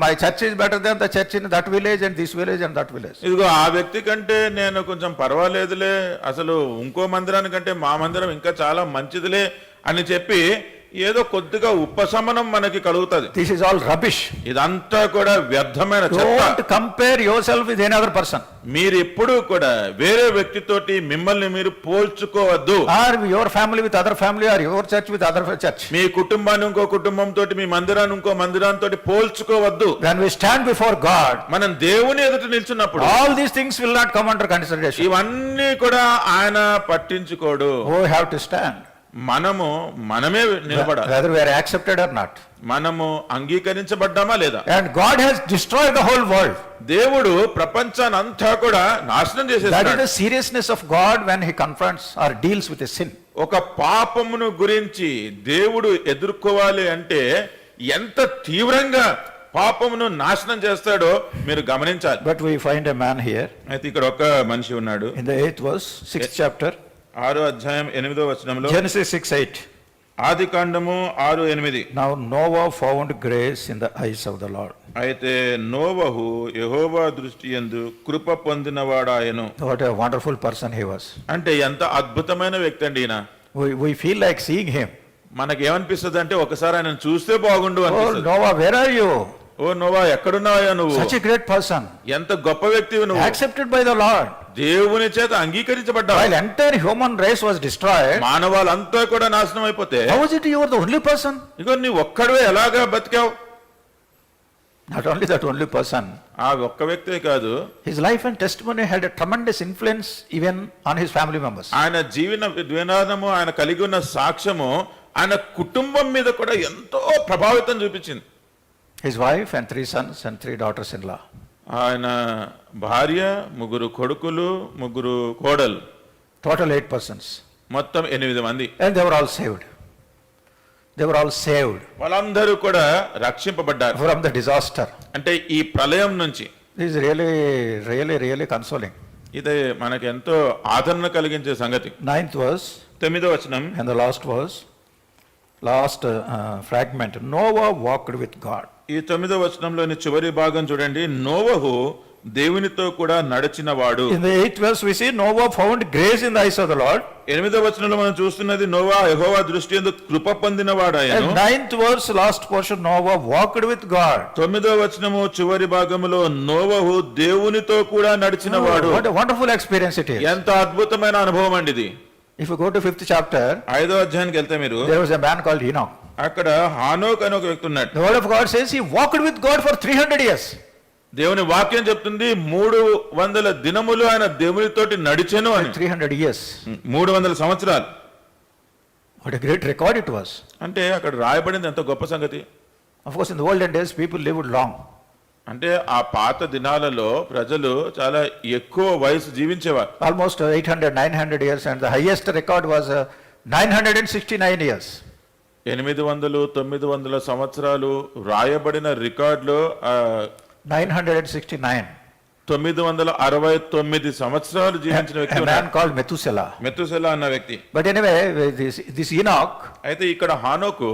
my church is better than the church in that village and this village and that village. ఇదిగో ఆ వ్యక్తి కంటే నేను కొంచెం పర్వాలేదులే, అసలు ఇంకో మందిరానికంటే మా మందిరం ఇంకా చాలా మంచిదిలే అని చెప్పి ఏదో కొద్దిగా ఉపశమనం మనకి కలుగుతుంది. This is all rubbish. ఇదంతా కూడా వ్యర్థమైన చెత్త. Don't compare yourself with any other person. మీరు ఎప్పుడూ కూడా వేరే వ్యక్తితోటి మిమ్మల్ని మీరు పోల్చుకోవద్దు. Or your family with other family, or your church with other church. మీ కుటుంబాన్ని ఇంకో కుటుంబంతో, మీ మందిరాన్ని ఇంకో మందిరాంతో పోల్చుకోవద్దు. When we stand before God, మనం దేవుని ఎదుట నిల్చున్నప్పుడు all these things will not come under consideration. ఇవన్నీ కూడా ఆయన పట్టించుకోడు. We have to stand. మనమే నిలబడాలి. Whether we are accepted or not. మనము అంగీకరించబడ్డామా లేదా. And God has destroyed the whole world. దేవుడు ప్రపంచాన్ని అంతా కూడా నాశనం That is చేసేసాడు. the seriousness of God when he confronts or deals with a sin. ఒక పాపమును గురించి దేవుడు ఎదుర్కోవాలి అంటే ఎంత తీవ్రంగా పాపమును నాశనం చేస్తాడో మీరు గమనించాలి. But we find a man here అయితే ఇక్కడ ఒక మనిషి ఉన్నాడు. in the 8th verse, 6th chapter, 6వ అధ్యాయం 8వ వచనంలో, Genesis 6:8. ఆదికాండము 6:8. Now Noah found grace in the eyes of the Lord. అయితే నోవహు యెహోవా దృష్టి యందు కృప పొందినవాడాయెను. What a wonderful person he was. అంటే ఎంత అద్భుతమైన వ్యక్తి అండి ఈయన. We feel like seeing him. మనకేమనిపిస్తుంది అంటే ఒకసారి ఆయన చూస్తే బాగుండు Oh అనిపిస్తుంది. Noah, where are you? ఓ నోవా ఎక్కడున్నావా నువ్వు? Such a great person. ఎంత గొప్ప వ్యక్తివి నువ్వు. Accepted by the Lord. దేవుని చేత అంగీకరించబడ్డావు. While entire human race was destroyed, మానవాళ్ళంతా కూడా నాశనం అయిపోతే how is it you are the only person? ఇగో నీ ఒక్కడివే ఎలాగా బతికావు? Not only that only person. ఆ ఒక్క వ్యక్తే కాదు, His life and testimony had a tremendous influence even on his family members. ఆయన జీవన విధానము, ఆయన కలిగి ఉన్న సాక్ష్యము ఆయన కుటుంబం మీద కూడా ఎంతో ప్రభావితం చూపించింది. His wife and 3 sons and 3 daughters-in-law. ఆయన భార్య, 3 కొడుకులు, 3 కోడలు, Total 8 persons. మొత్తం 8 మంది. And they were all saved. They were all saved వాళ్ళందరూ కూడా రక్షింపబడ్డారు from the disaster. అంటే ఈ ప్రళయం నుంచి. This is really consoling. ఇది మనకి ఎంతో ఆదరణ కలిగించే సంగతి. 9th verse 9వ వచనం and the last verse, last fragment. Noah walked with God. ఈ 9వ వచనంలోని చివరి భాగం చూడండి. నోవహు దేవునితో కూడా నడిచిన వాడు. In the 8th verse we see Noah found grace in the eyes of the Lord. 8వ వచనంలో మనం చూస్తున్నది నోవా యెహోవా దృష్టి యందు కృప పొందినవాడాయెను. And 9th verse, last portion, Noah walked with God. 9వ వచనము చివరి భాగములో నోవహు దేవునితో కూడా నడిచినవాడు. What a wonderful experience it is. ఎంత అద్భుతమైన అనుభవం అండి ఇది. If you go to 5th chapter, 5వ అధ్యాయానికి వెళ్తే మీరు there was a man called Enoch. అక్కడ హానోక్ అని ఒక వ్యక్తి ఉన్నాడు. The word of God says he walked with God for 300 years. దేవుని వాక్యం చెప్తుంది 300 దినములు ఆయన దేవునితోటి నడిచెను అని. 300 years. 300 సంవత్సరాలు. What a great record it was. అంటే అక్కడ రాయబడింది ఎంత గొప్ప సంగతి. Of course, in the olden days, people lived long. అంటే ఆ పాత దినాలలో ప్రజలు చాలా ఎక్కువ వయసు జీవించేవారు. Almost 800, 900 years, and the highest record was 969 years. 800, 900 సంవత్సరాలు రాయబడిన రికార్డులో 969. 969 సంవత్సరాలు జీవించిన వ్యక్తి A man ఉన్నాడు. called Methuselah. మెతుసెలా అన్న వ్యక్తి. But anyway, this Enoch, అయితే ఇక్కడ హానోకు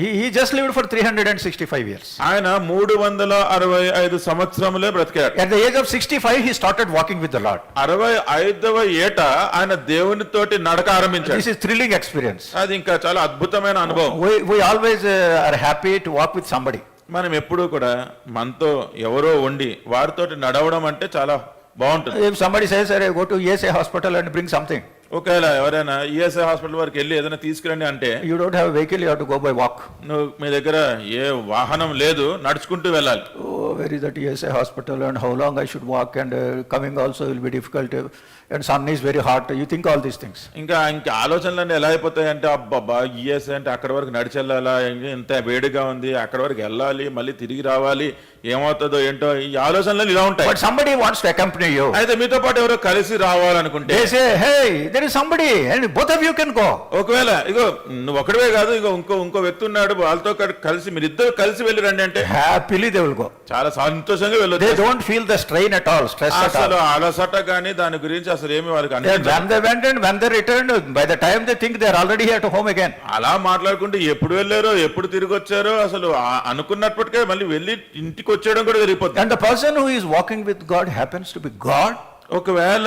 he just lived for 365 years. ఆయన 365 సంవత్సరములే బ్రతికాడు. At the age of 65, he started walking with the Lord. 65వ ఏట ఆయన దేవునితోటి నడక ఆరంభించాడు. This is thrilling experience. అది ఇంకా చాలా అద్భుతమైన అనుభవం. We always are happy to walk with somebody. మనం ఎప్పుడూ కూడా మనతో ఎవరో ఉండి వారితోటి నడవడం అంటే చాలా బాగుంటుంది. If somebody says, "Hey, go to ESA hospital and bring something," ఒకవేళ ఎవరైనా ఈఎస్ఐ హాస్పిటల్ వరకు వెళ్ళి ఏదైనా తీసుకురండి అంటే, you don't have a vehicle, you have to go by walk. నువ్వు మీ దగ్గర ఏ వాహనం లేదు, నడుచుకుంటూ వెళ్ళాలి. Oh, where is that ESA hospital and how long I should walk, and coming also will be difficult, and sun is very hot. You think all these things. ఇంకా ఆలోచనలన్నీ ఎలా అయిపోతాయి అంటే, అబ్బబ్బా ఈఎస్ఐ అంటే అక్కడ వరకు నడిచి వెళ్ళాలా, ఇంత వేడిగా ఉంది, అక్కడ వరకు వెళ్ళాలి, మళ్ళీ తిరిగి రావాలి, ఏమవుతుందో ఏంటో, ఈ ఆలోచనలు ఇలా ఉంటాయి. But somebody wants to accompany you. అయితే మీతో పాటు ఎవరో కలిసి రావాలనుకుంటే, They say, "Hey, there is somebody, and both of you can go." ఒకవేళ ఇగో నువ్వు ఒకటివే కాదు, ఇగో ఇంకో వ్యక్తి ఉన్నాడు, వాళ్ళతో కలిసి మీరిద్దరు కలిసి వెళ్ళి రండి అంటే Happily they will go. చాలా సంతోషంగా They వెళ్ళొచ్చు. don't feel the strain at all, stress at all. అసలు అలసట కానీ దాని గురించి అసలు ఏమి వాళ్ళకి And అనిపించదు. when they went and when they returned, by the time they think they are already at home again. అలా మాట్లాడుకుంటూ ఎప్పుడు వెళ్ళారో ఎప్పుడు తిరిగి వచ్చారో అసలు అనుకున్నప్పటికే మళ్ళీ వెళ్ళి ఇంటికి వచ్చేయడం కూడా జరిగిపోతుంది. And the person who is walking with God happens to be God. ఒకవేళ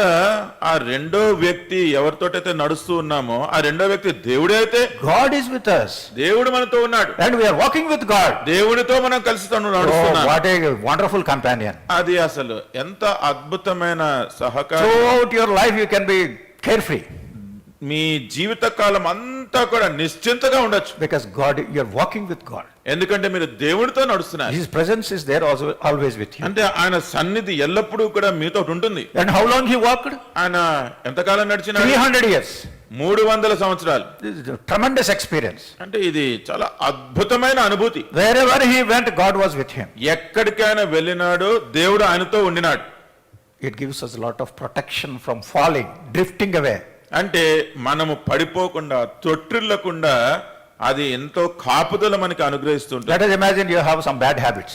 ఆ రెండో వ్యక్తి ఎవరితోటైతే నడుస్తూ ఉన్నామో ఆ రెండో వ్యక్తి దేవుడే అయితే, God is with us. దేవుడు మనతో ఉన్నాడు, And we are walking with God. దేవుడితో మనం కలిసి తను Oh, నడుస్తున్నాం. what a wonderful companion. అది అసలు ఎంత అద్భుతమైన సహకారం. Throughout your life you can be carefree. మీ జీవిత కాలం అంతా కూడా నిశ్చింతగా ఉండొచ్చు. Because God, you are walking with God. ఎందుకంటే మీరు దేవుడితో నడుస్తున్నారు. His presence is there also, always with you. అంటే ఆయన సన్నిధి ఎల్లప్పుడూ కూడా మీతో ఉంటుంది. And how long he walked? ఆయన ఎంతకాలం నడిచినాడు? 300 years. 300 సంవత్సరాలు. This is a tremendous experience. అంటే ఇది చాలా అద్భుతమైన అనుభూతి. Wherever he went, God was with him. ఎక్కడికైనా వెళ్ళినాడు, దేవుడు ఆయనతో ఉండినాడు. It gives us a lot of protection from falling, drifting away. అంటే మనము పడిపోకుండా తొట్టిల్లకుండా అది ఎంతో కాపుదల మనకి అనుగ్రహిస్తుంటుంది. Let us imagine you have some bad habits.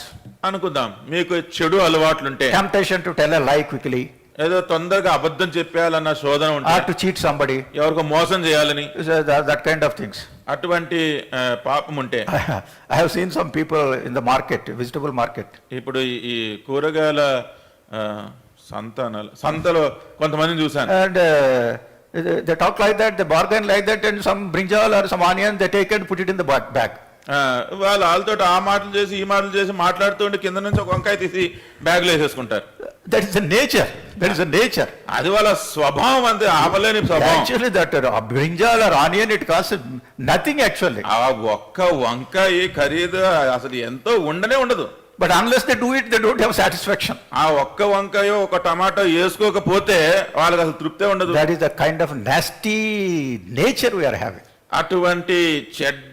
అనుకుందాం మీకు చెడు అలవాట్లుంటే, Temptation to tell a lie quickly, ఏదో తొందరగా అబద్ధం చెప్పేయాలన్న శోధన or ఉంటే, to cheat somebody, ఎవరికో మోసం చేయాలని, that kind of things. అటువంటి పాపం ఉంటే. I have seen some people in the market, vegetable market. ఇప్పుడు ఈ కూరగాయల సంతలో కొంతమందిని చూశాను. And they talk like that, they bargain like that, and some brinjal or some onion they take and put it in the bag. వాళ్ళతో ఆ మాటలు చేసి ఈ మాటలు చేసి మాట్లాడుతుంటే కింద నుంచి ఒక వంకాయ తీసి బ్యాగ్లో వేసేసుకుంటారు. That is the nature. That is the nature. అది వాళ్ళ స్వభావం, అంతే, ఆపలేని స్వభావం. Actually, that brinjal or onion, it costs nothing actually. ఆ ఒక్క వంకాయ ఖరీదు అసలు ఎంతో ఉండనే ఉండదు. But unless they do it, they don't have satisfaction. ఆ ఒక్క వంకాయ ఒక టమాటో వేసుకోకపోతే వాళ్ళకి అసలు తృప్తే ఉండదు. That is the kind of nasty nature we are having. అటువంటి చెడ్డ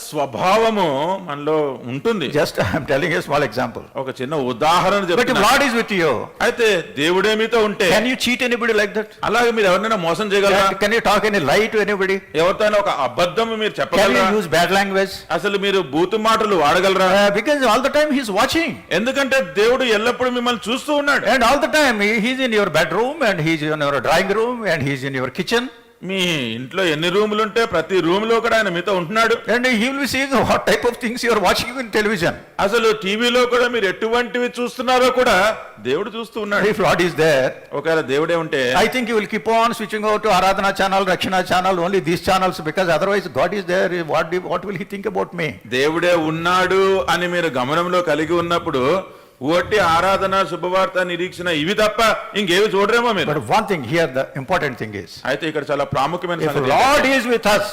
స్వభావము మనలో ఉంటుంది. Just I am telling you a small example. ఒక చిన్న ఉదాహరణ But if చెప్తున్నా. God is with you, అయితే దేవుడే మీతో ఉంటే can you cheat anybody like that? అలాగే మీరు ఎవరినైనా మోసం చేయగలరా? Can you talk any lie to anybody? ఎవరితోనైనా ఒక అబద్ధం మీరు Can చెప్పగలరా? you use bad language? అసలు మీరు బూతు మాటలు వాడగలరా? Because all the time he is watching. ఎందుకంటే దేవుడు ఎల్లప్పుడూ మిమ్మల్ని చూస్తూ ఉన్నాడు. And all the time he is in your bedroom, and he is in your drawing room, and he is in your kitchen. మీ ఇంట్లో ఎన్ని రూములు ఉంటే ప్రతి రూమ్ లో కూడా ఆయన మీతో ఉంటున్నాడు. And he will be seeing what type of things you are watching in television. అసలు టీవీలో కూడా మీరు ఎటువంటివి చూస్తున్నారో కూడా దేవుడు చూస్తూ ఉన్నాడు. If Lord is there, ఒకవేళ దేవుడే ఉంటే I think you will keep on switching over to Aradhana channel, Rakshana channel, only these channels, because otherwise God is there. What will he think about me? దేవుడే ఉన్నాడు అని మీరు గమనంలో కలిగి ఉన్నప్పుడు ఓటి ఆరాధన, శుభవార్త, నిరీక్షణ ఇవి తప్ప ఇంకేవి చూడరేమో మీరు. But one thing here, the important thing is, అయితే ఇక్కడ చాలా ప్రాముఖ్యమైన if సంగతి Lord ఏంటంటే, is with us,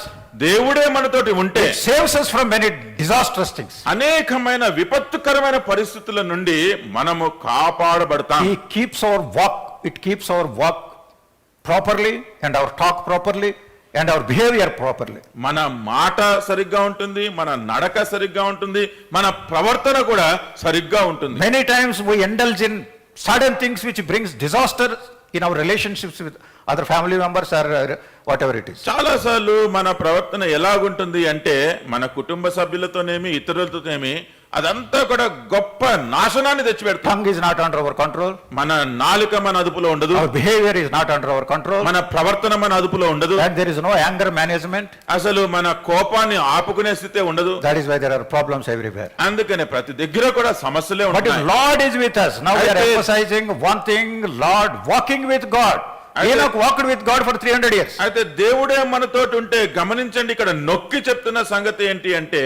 దేవుడే మనతోటి ఉంటే it saves us from many disastrous things. అనేకమైన విపత్తుకరమైన పరిస్థితుల నుండి మనము కాపాడబడతాం. He keeps our walk, it keeps our walk properly, and our talk properly, and our behavior properly. మన మాట సరిగ్గా ఉంటుంది, మన నడక సరిగ్గా ఉంటుంది, మన ప్రవర్తన కూడా సరిగ్గా ఉంటుంది. Many times we indulge in certain things which brings disaster in our relationships with other family members or whatever it is. చాలా సార్లు మన ప్రవర్తన ఎలాగుంటుంది అంటే మన కుటుంబ సభ్యులతోనేమి ఇతరులతోనేమి అదంతా కూడా గొప్ప నాశనాన్ని తెచ్చిపెడతాం. Tongue is not under our control. మన నాలుక మన అదుపులో ఉండదు. Our behavior is not under our control. మన ప్రవర్తన మన అదుపులో ఉండదు. And there is no anger management. అసలు మన కోపాన్ని ఆపుకునే స్థితే ఉండదు. That is why there are problems everywhere. అందుకనే ప్రతి దగ్గర కూడా సమస్యలే But if ఉంటాయి. Lord is with us, now we are అయితే- emphasizing one thing, Lord walking with God. Enoch walked with God for 300 years. అయితే దేవుడే మనతోటి ఉంటే గమనించండి, ఇక్కడ నొక్కి చెప్తున్న సంగతి ఏంటి అంటే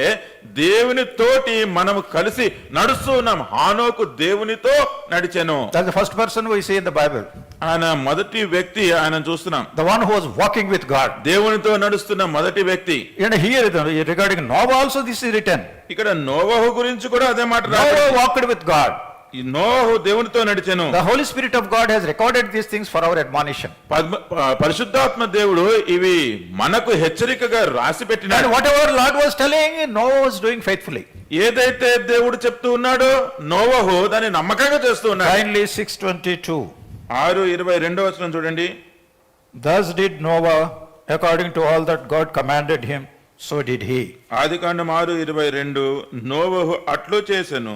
దేవుని తోటి మనము కలిసి నడుస్తూ ఉన్నాం. హానోకు దేవునితో నడిచెను. That's the first person we see in the Bible. ఆయన మొదటి వ్యక్తి, ఆయన చూస్తున్నాం, The one who was walking with God. దేవునితో నడుస్తున్న మొదటి వ్యక్తి. And here regarding Noah also this is written. ఇక్కడ నోవహు గురించి కూడా అదే మాట రాశారు. Noah walked with God. ఈ నోవహు దేవునితో నడిచెను. The Holy Spirit of God has recorded these things for our admonition. పరిశుద్ధాత్మ దేవుడు ఇవి మనకు హెచ్చరికగా రాసి And పెట్టినాడు. whatever Lord was telling, Noah was doing faithfully. ఏదైతే దేవుడు చెప్తూ ఉన్నాడో నోవహు దాన్ని నమ్మకంగా చేస్తూ ఉన్నాడు. Finally 6:22. 6:22 చూడండి. Thus did Noah according to all that God commanded him, so did he. ఆదికాండం 6:22 నోవహు అట్లు చేసెను,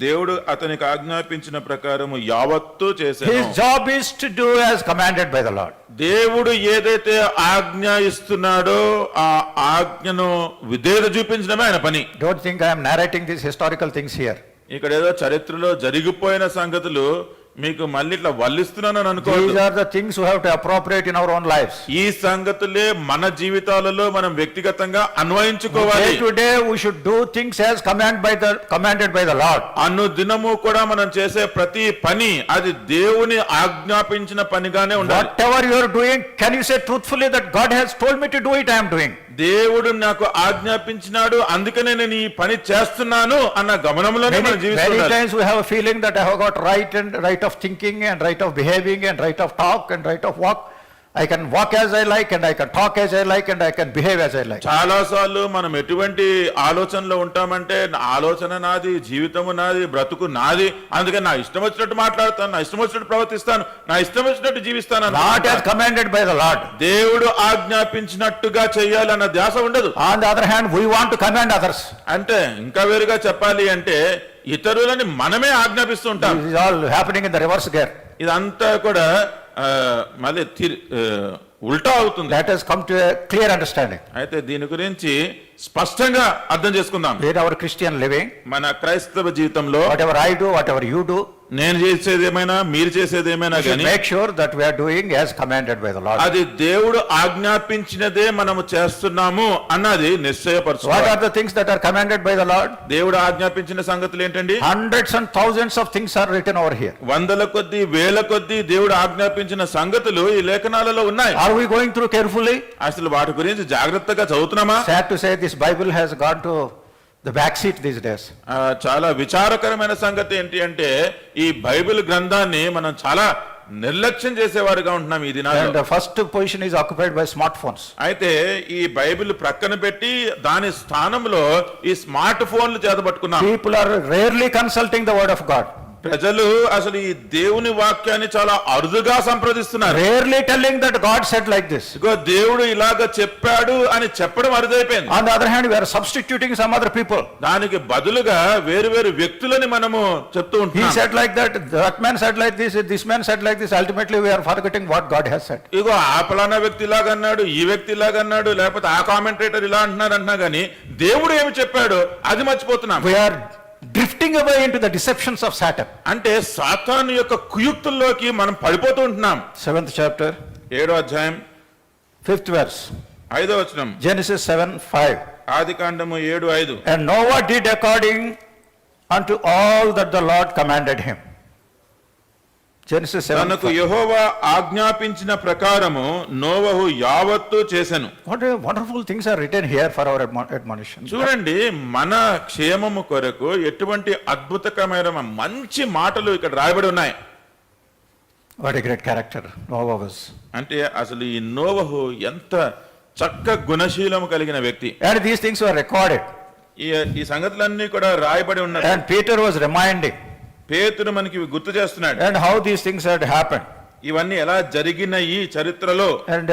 దేవుడు అతనికి ఆజ్ఞాపించిన ప్రకారము యావత్తు చేసెను. His job is to do as commanded by the Lord. దేవుడు ఏదైతే ఆజ్ఞ ఇస్తున్నాడో ఆ ఆజ్ఞను విధేయత చూపించడమే ఆయన పని. Don't think I am narrating these historical things here. ఇక్కడ ఏదో చరిత్రలో జరిగిపోయిన సంగతులు మీకు మళ్ళీ ఇట్లా వల్లిస్తున్నానని These అనుకోవద్దు. are the things we have to appropriate in our own lives. ఈ సంగతులే మన జీవితాలలో మనం వ్యక్తిగతంగా అన్వయించుకోవాలి. Day to day we should do things as commanded by the Lord. అనుదినము కూడా మనం చేసే ప్రతి పని అది దేవుని ఆజ్ఞాపించిన పనిగానే ఉండాలి. Whatever you are doing, can you say truthfully that God has told me to do it, I am doing. దేవుడు నాకు ఆజ్ఞాపించినాడు అందుకనే నేను ఈ పని చేస్తున్నాను అన్న గమనంలోనే మనం Many జీవిస్తున్నాం. times we have a feeling that I have got right of thinking and right of behaving and right of talk and right of walk. I can walk as I like and I can talk as I like and I can behave as I like. చాలా సార్లు మనం ఎటువంటి ఆలోచనలో ఉంటామంటే నా ఆలోచన నాది, జీవితము నాది, బ్రతుకు నాది, అందుకని నా ఇష్టం వచ్చినట్టు మాట్లాడతాను, నా ఇష్టం వచ్చినట్టు ప్రవర్తిస్తాను, నా ఇష్టం వచ్చినట్టు జీవిస్తాను. Not as commanded by the Lord. దేవుడు ఆజ్ఞాపించినట్టుగా చేయాలన్న ధ్యాస ఉండదు. On the other hand, we want to command others. అంటే ఇంకా వేరుగా చెప్పాలి అంటే ఇతరులని మనమే ఆజ్ఞాపిస్తూ ఉంటాం. This is all happening in the reverse gear. ఇదంతా కూడా మళ్ళీ ఉల్టా అవుతుంది. Let us come to a clear understanding. అయితే దీని గురించి స్పష్టంగా అర్థం చేసుకుందాం. In our Christian living, మన క్రైస్తవ జీవితంలో whatever I do, whatever you do, నేను చేసేది ఏమైనా మీరు చేసేది ఏమైనా we should కానీ make sure that we are doing as commanded by the Lord. అది దేవుడు ఆజ్ఞాపించినదే మనము చేస్తున్నాము అన్నది What are నిశ్చయపరచుకోవాలి. the things that are commanded by the Lord? దేవుడు ఆజ్ఞాపించిన సంగతులు ఏంటండి? Hundreds and thousands of things are written over here. వందల కొద్దీ వేల కొద్దీ దేవుడు ఆజ్ఞాపించిన సంగతులు ఈ లేఖనాలలో ఉన్నాయి. Are we going through carefully? అసలు వాటి గురించి జాగ్రత్తగా చదువుతున్నామా? Sad to say, this Bible has gone to the back seat these days. చాలా విచారకరమైన సంగతి ఏంటి అంటే ఈ బైబిల్ గ్రంథాన్ని మనం చాలా నిర్లక్ష్యం చేసేవారుగా ఉంటున్నాం ఈ And దినాల్లో. the first position is occupied by smartphones. అయితే ఈ బైబిల్ ప్రక్కన పెట్టి దాని స్థానంలో ఈ స్మార్ట్ ఫోన్లు చేతబట్టుకున్నాం. People are rarely consulting the word of God. ప్రజలు అసలు ఈ దేవుని వాక్యాన్ని చాలా అరుదుగా సంప్రదిస్తున్నారు. Rarely telling that God said like this. ఇగో దేవుడు ఇలాగ చెప్పాడు అని చెప్పడం అరుదైపోయింది. On the other hand, we are substituting some other people. దానికి బదులుగా వేరు వేరు వ్యక్తులని మనము చెప్తూ He ఉంటున్నాం. said like that man said like this man said like this. Ultimately, we are forgetting what God has said. ఇగో ఆ పలానా వ్యక్తి ఇలాగన్నాడు, ఈ వ్యక్తి ఇలాగన్నాడు, లేకపోతే ఆ కామెంటేటర్ ఇలా అంటున్నాడు అంటున్నా గానీ దేవుడు ఏమి చెప్పాడు అది మర్చిపోతున్నాం. We are drifting away into the deceptions of Satan. అంటే సాతాను యొక్క కుయుక్తుల్లోకి మనం పడిపోతూ ఉంటున్నాం. 7th chapter, 7వ అధ్యాయం 5th verse. 5వ వచనం. Genesis 7:5. ఆదికాండము 7:5. And Noah did according unto all that the Lord commanded him. Genesis 7:5. తనకు యెహోవా ఆజ్ఞాపించిన ప్రకారము నోవహు యావత్తు చేసెను. What a wonderful things are written here for our admonition. చూడండి మన క్షేమము కొరకు ఎటువంటి అద్భుతకరమైన మంచి మాటలు ఇక్కడ రాయబడి ఉన్నాయి. What a great character Noah was. అంటే అసలు ఈ నోవహు ఎంత చక్క గుణశీలము కలిగిన వ్యక్తి. And these things were recorded. ఈ సంగతులన్నీ కూడా రాయబడి ఉన్నాయి. And Peter was reminding. పేతురు మనకి ఇవి గుర్తు చేస్తున్నాడు. And how these things had happened. ఇవన్నీ ఎలా జరిగినాయి చరిత్రలో. And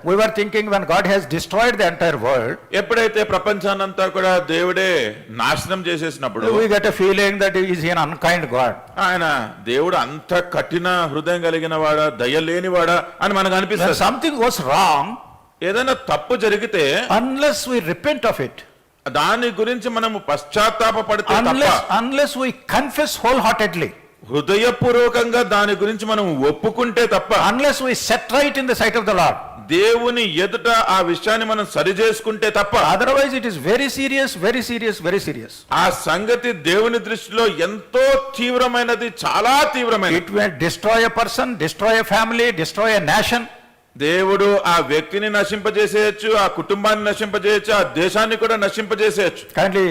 we were thinking when God has destroyed the entire world, ఎప్పుడైతే ప్రపంచాన్నంతా కూడా దేవుడే నాశనం చేసేసినప్పుడు we get a feeling that he is an unkind God. ఆయన దేవుడు అంత కఠిన హృదయం కలిగిన వాడా, దయ లేనివాడా అని మనకు When అనిపిస్తుంది. something goes wrong, ఏదైనా తప్పు జరిగితే unless we repent of it, దాని గురించి మనము పశ్చాత్తాప పడితే తప్ప, unless we confess wholeheartedly, హృదయపూర్వకంగా దాని గురించి మనం ఒప్పుకుంటే తప్ప, unless we set right in the sight of the Lord, దేవుని ఎదుట ఆ విషయాన్ని మనం సరి చేసుకుంటే తప్ప, otherwise it is very serious, very serious, very serious. ఆ సంగతి దేవుని దృష్టిలో ఎంతో తీవ్రమైనది, చాలా తీవ్రమైనది. It will destroy a person, destroy a family, destroy a nation. దేవుడు ఆ వ్యక్తిని నశింపజేసేయచ్చు, ఆ కుటుంబాన్ని నశింపజేయచ్చు, ఆ దేశాన్ని కూడా నశింపజేసేయచ్చు. Kindly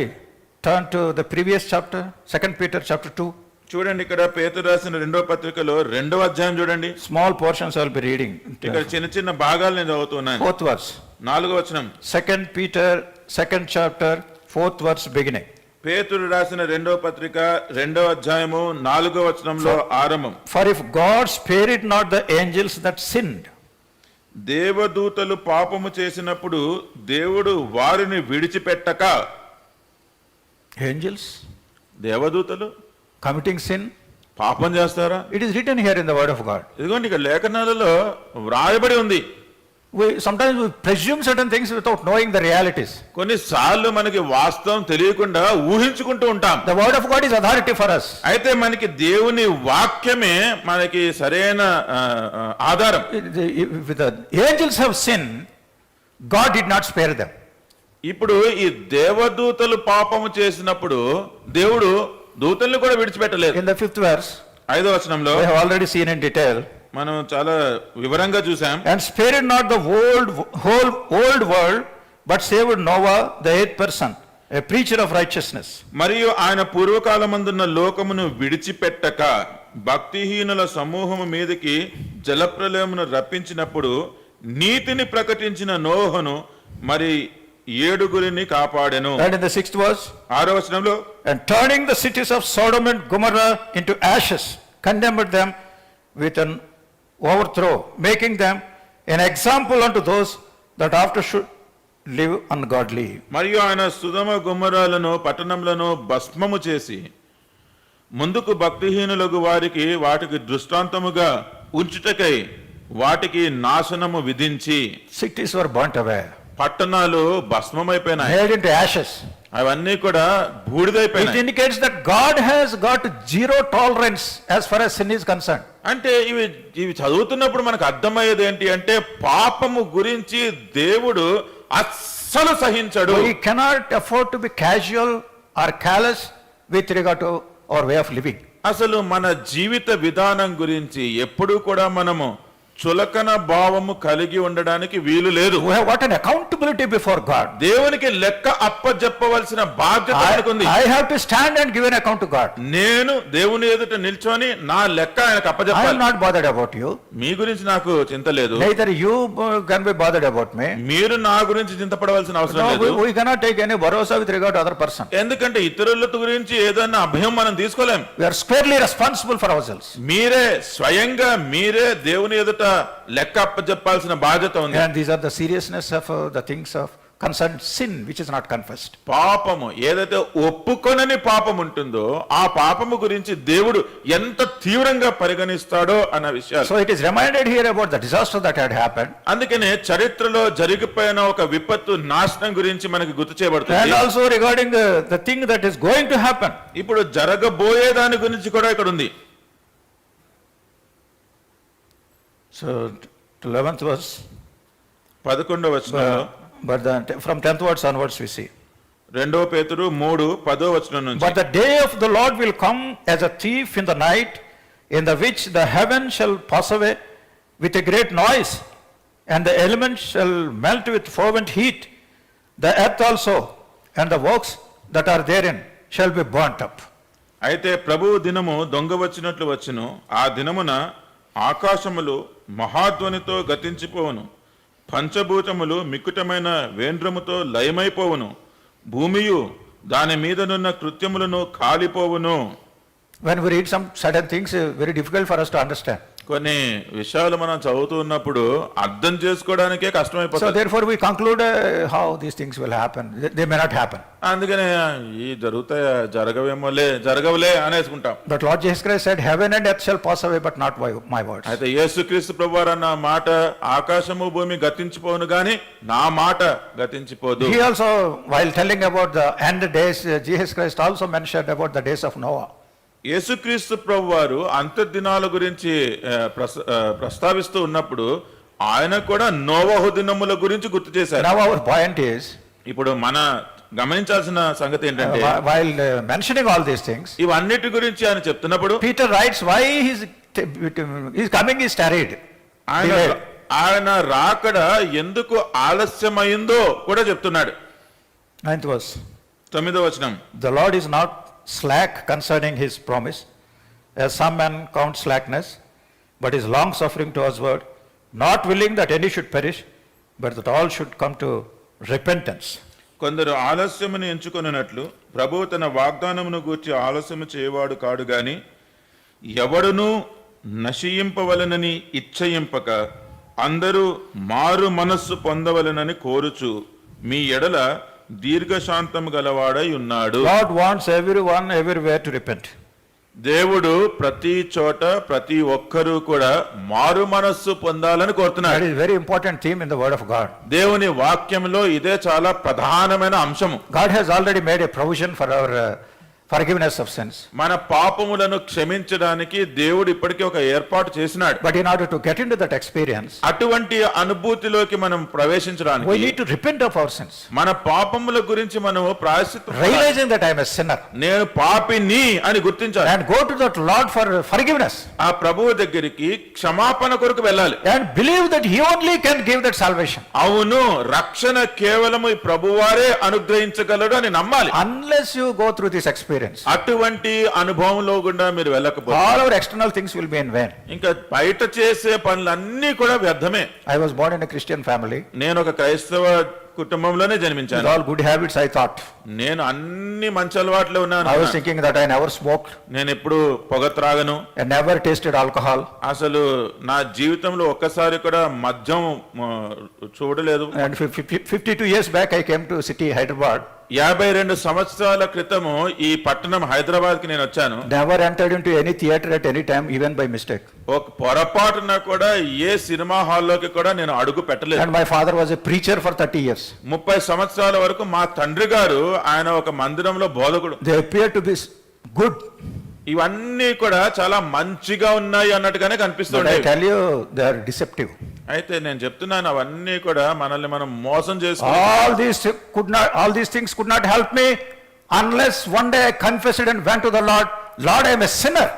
turn to the previous chapter, 2 Peter chapter 2. చూడండి, ఇక్కడ పేతురు రాసిన 2వ పత్రికలో 2వ అధ్యాయం చూడండి. Small portions I will be reading. ఇక్కడ చిన్న చిన్న భాగాలు నేను చదువుతున్నాను. 4th verse. 4వ వచనం. 2 Peter 2nd chapter 4th verse beginning. పేతురు రాసిన 2వ పత్రిక 2వ అధ్యాయము 4వ వచనంలో ఆరంభం. For if God spared not the angels that sinned. దేవదూతలు పాపము చేసినప్పుడు దేవుడు వారిని విడిచిపెట్టక, Angels దేవదూతలు committing sin. పాపం చేస్తారా? It is written here in the word of God. ఇదిగోండి, ఇక లేఖనాలలో వ్రాయబడి ఉంది. Sometimes we presume certain things without knowing the realities. కొన్నిసార్లు మనకి వాస్తవం తెలియకుండా ఊహించుకుంటూ ఉంటాం. The word of God is authority for us. అయితే మనకి దేవుని వాక్యమే మనకి సరైన ఆధారం. If the angels have sinned, God did not spare them. ఇప్పుడు ఈ దేవదూతలు పాపము చేసినప్పుడు దేవుడు దూతల్ని కూడా విడిచిపెట్టలేదు. In the 5th verse, 5వ వచనంలో we have already seen in detail. మనం చాలా వివరంగా చూసాం. And spared not the whole old world, but saved Noah, the 8th person, a preacher of righteousness. మరియు ఆయన పూర్వకాలమందున్న లోకమును విడిచిపెట్టక భక్తిహీనుల సమూహము మీదకి జలప్రలయమును రప్పించినప్పుడు నీతిని ప్రకటించిన నోహను మరి 7 కాపాడెను. And in the 6th verse, 6వ వచనంలో, and turning the cities of Sodom and Gomorrah into ashes, condemned them with an overthrow, making them an example unto those that after should live ungodly. మరియు ఆయన సుధమ గుమ్మరాలను పట్టణములను భస్మము చేసి ముందుకు భక్తిహీనులకు వాటికి దృష్టాంతముగా ఉంచుటకై వాటికి నాశనము విధించి, Cities were burnt away, పట్టణాలు భస్మమైపోయినాయి, made into ashes. అవన్నీ కూడా It బూడిదైపోయినాయి. indicates that God has got zero tolerance as far as sin is concerned. అంటే ఇవి చదువుతున్నప్పుడు మనకు అర్థమయ్యేది ఏంటి అంటే, పాపము గురించి దేవుడు అస్సలు సహించడు. We cannot afford to be casual or callous with regard to our way of living. అసలు మన జీవిత విధానం గురించి ఎప్పుడూ కూడా మనము చులకన భావము కలిగి ఉండడానికి వీలు లేదు. We have got an accountability before God. దేవునికి లెక్క అప్పజెప్పవలసిన బాధ్యత మనకుంది. I have to stand and give an account to God. నేను దేవుని ఎదుట నిల్చొని నా లెక్క ఆయనకు I am అప్పజెప్పాలి. not bothered about you. మీ గురించి నాకు చింత లేదు, Neither you can be bothered about me. మీరు నా గురించి చింతపడవలసిన అవసరం No, లేదు. we cannot take any bharosa with regard to other person. ఎందుకంటే ఇతరుల గురించి ఏదైనా అభయం మనం తీసుకోలేం. We are squarely responsible for ourselves. మీరే స్వయంగా దేవుని ఎదుట లెక్క అప్పజెప్పాల్సిన బాధ్యత ఉంది. And these are the seriousness of the things of concerned sin which is not confessed. పాపము ఏదైతే ఒప్పుకొనని పాపం ఉంటుందో ఆ పాపము గురించి దేవుడు ఎంత తీవ్రంగా పరిగణిస్తాడో అన్న విషయాలు. So it is reminded here about the disaster that had happened. అందుకనే చరిత్రలో జరిగిపోయిన ఒక విపత్తు నాశనం గురించి మనకి గుర్తు And చేయబడుతుంది. also regarding the thing that is going to happen. ఇప్పుడు జరగబోయే దాని గురించి కూడా ఇక్కడ ఉంది. So 11th verse. 11వ వచనంలో, But from 10th verse onwards we see. 2 పేతురు 3:10వ వచనం నుంచి, But the day of the Lord will come as a thief in the night, in the which the heaven shall pass away with a great noise, and the elements shall melt with fervent heat. The earth also and the works that are therein shall be burnt up. అయితే ప్రభువు దినము దొంగ వచ్చినట్లు వచ్చును. ఆ దినమున ఆకాశములు మహాధ్వనితో గతించిపోవును, పంచభూతములు మిక్కుటమైన వేంద్రముతో లయమైపోవును, భూమియు దాని మీదనున్న కృత్యములను కాలిపోవును. When we read some certain things, very difficult for us to understand. కొన్ని విషయాలు మనం చదువుతూ ఉన్నప్పుడు అర్థం చేసుకోవడానికే So కష్టమైపోతుంది. therefore we conclude how these things will happen. They may not happen. అందుకనే ఈ జరగవులే అనేసుకుంటాం. But Lord Jesus Christ said, heaven and earth shall pass away, but not my words. అయితే యేసుక్రీస్తు ప్రభువారు అన్న మాట, ఆకాశము భూమి గతించిపోవును గాని నా మాట గతించిపోదు. He also, while telling about the end days, Jesus Christ also mentioned about the days of Noah. యేసుక్రీస్తు ప్రభు వారు అంత్యదినాల గురించి ప్రస్తావిస్తూ ఉన్నప్పుడు ఆయన కూడా నోవహు దినముల గురించి గుర్తు చేశారు. Now our point is, ఇప్పుడు మన గమనించాల్సిన సంగతి ఏంటంటే while mentioning all these things, ఇవన్నిటి గురించి ఆయన చెప్తున్నప్పుడు Peter writes why his coming is tarried. ఆయన రాకడ ఎందుకు ఆలస్యమైందో కూడా చెప్తున్నాడు. 9th verse. 9వ వచనం. The Lord is not slack concerning his promise, as some men count slackness, but is long suffering towards word, not willing that any should perish, but that all should come to repentance. కొందరు ఆలస్యమును ఎంచుకొనున్నట్లు ప్రభువు తన వాగ్దానమును గూర్చి ఆలస్యము చేయవాడు కాడు గాని ఎవడును నశింపవలనని ఇచ్చయింపక అందరూ మారు మనస్సు పొందవలనని కోరుచు మీ ఎడల దీర్ఘశాంతము గలవాడై ఉన్నాడు. God wants everyone everywhere to repent. దేవుడు ప్రతి చోట ప్రతి ఒక్కరూ కూడా మారు మనస్సు పొందాలని That కోరుతున్నాడు. is very important theme in the word of God. దేవుని వాక్యంలో ఇదే చాలా ప్రధానమైన అంశము. God has already made a provision for our forgiveness of sins. మన పాపములను క్షమించడానికి దేవుడు ఇప్పటికే ఒక ఏర్పాటు చేసినాడు. But in order to get into that experience, అటువంటి అనుభూతిలోకి మనం we ప్రవేశించడానికి need to repent of our sins. మన పాపముల గురించి మనం ప్రాయశ్చిత్తం Realizing that I am a sinner. నేను పాపిని అని గుర్తించాలి. And go to that Lord for forgiveness. ఆ ప్రభువు దగ్గరికి క్షమాపణ కొరకు వెళ్ళాలి. And believe that he only can give that salvation. అవును, రక్షణ కేవలము ఈ ప్రభువారే అనుగ్రహించగలడు అని నమ్మాలి. Unless you go through this experience, అటువంటి అనుభవంలో గుండా మీరు వెళ్ళకపోతే all our external things will be in vain. ఇంకా బయట చేసే పనులన్నీ కూడా వ్యర్థమే. I was born in a Christian family. నేను ఒక క్రైస్తవ కుటుంబంలోనే With జన్మించాను. all good habits, I thought. నేను అన్ని మంచి అలవాట్లు ఉన్నాను. I was thinking that I never smoked. నేను ఎప్పుడు పొగ త్రాగను. I never tasted alcohol. అసలు నా జీవితంలో ఒక్కసారి కూడా మద్యం చూడలేదు. And 52 years back, I came to city Hyderabad. 52 సంవత్సరాల క్రితము ఈ పట్టణం హైదరాబాద్ కి నేను వచ్చాను. Never entered into any theater at any time, even by mistake. ఒక పొరపాటున కూడా ఏ సినిమా హాల్లోకి కూడా నేను అడుగు పెట్టలేదు. And my father was a preacher for 30 years. 30 సంవత్సరాల వరకు మా తండ్రి గారు ఆయన ఒక మందిరంలో బోధకుడు. They appear to be good. ఇవన్నీ కూడా చాలా మంచిగా ఉన్నాయి అన్నట్టుగానే But I కనిపిస్తుంటాయి. tell you, they are deceptive. అయితే నేను చెప్తున్నాను అవన్నీ కూడా మనల్ని మనం మోసం చేసుకుని All these things could not help me unless one day I confessed and went to the Lord. Lord, I am a sinner.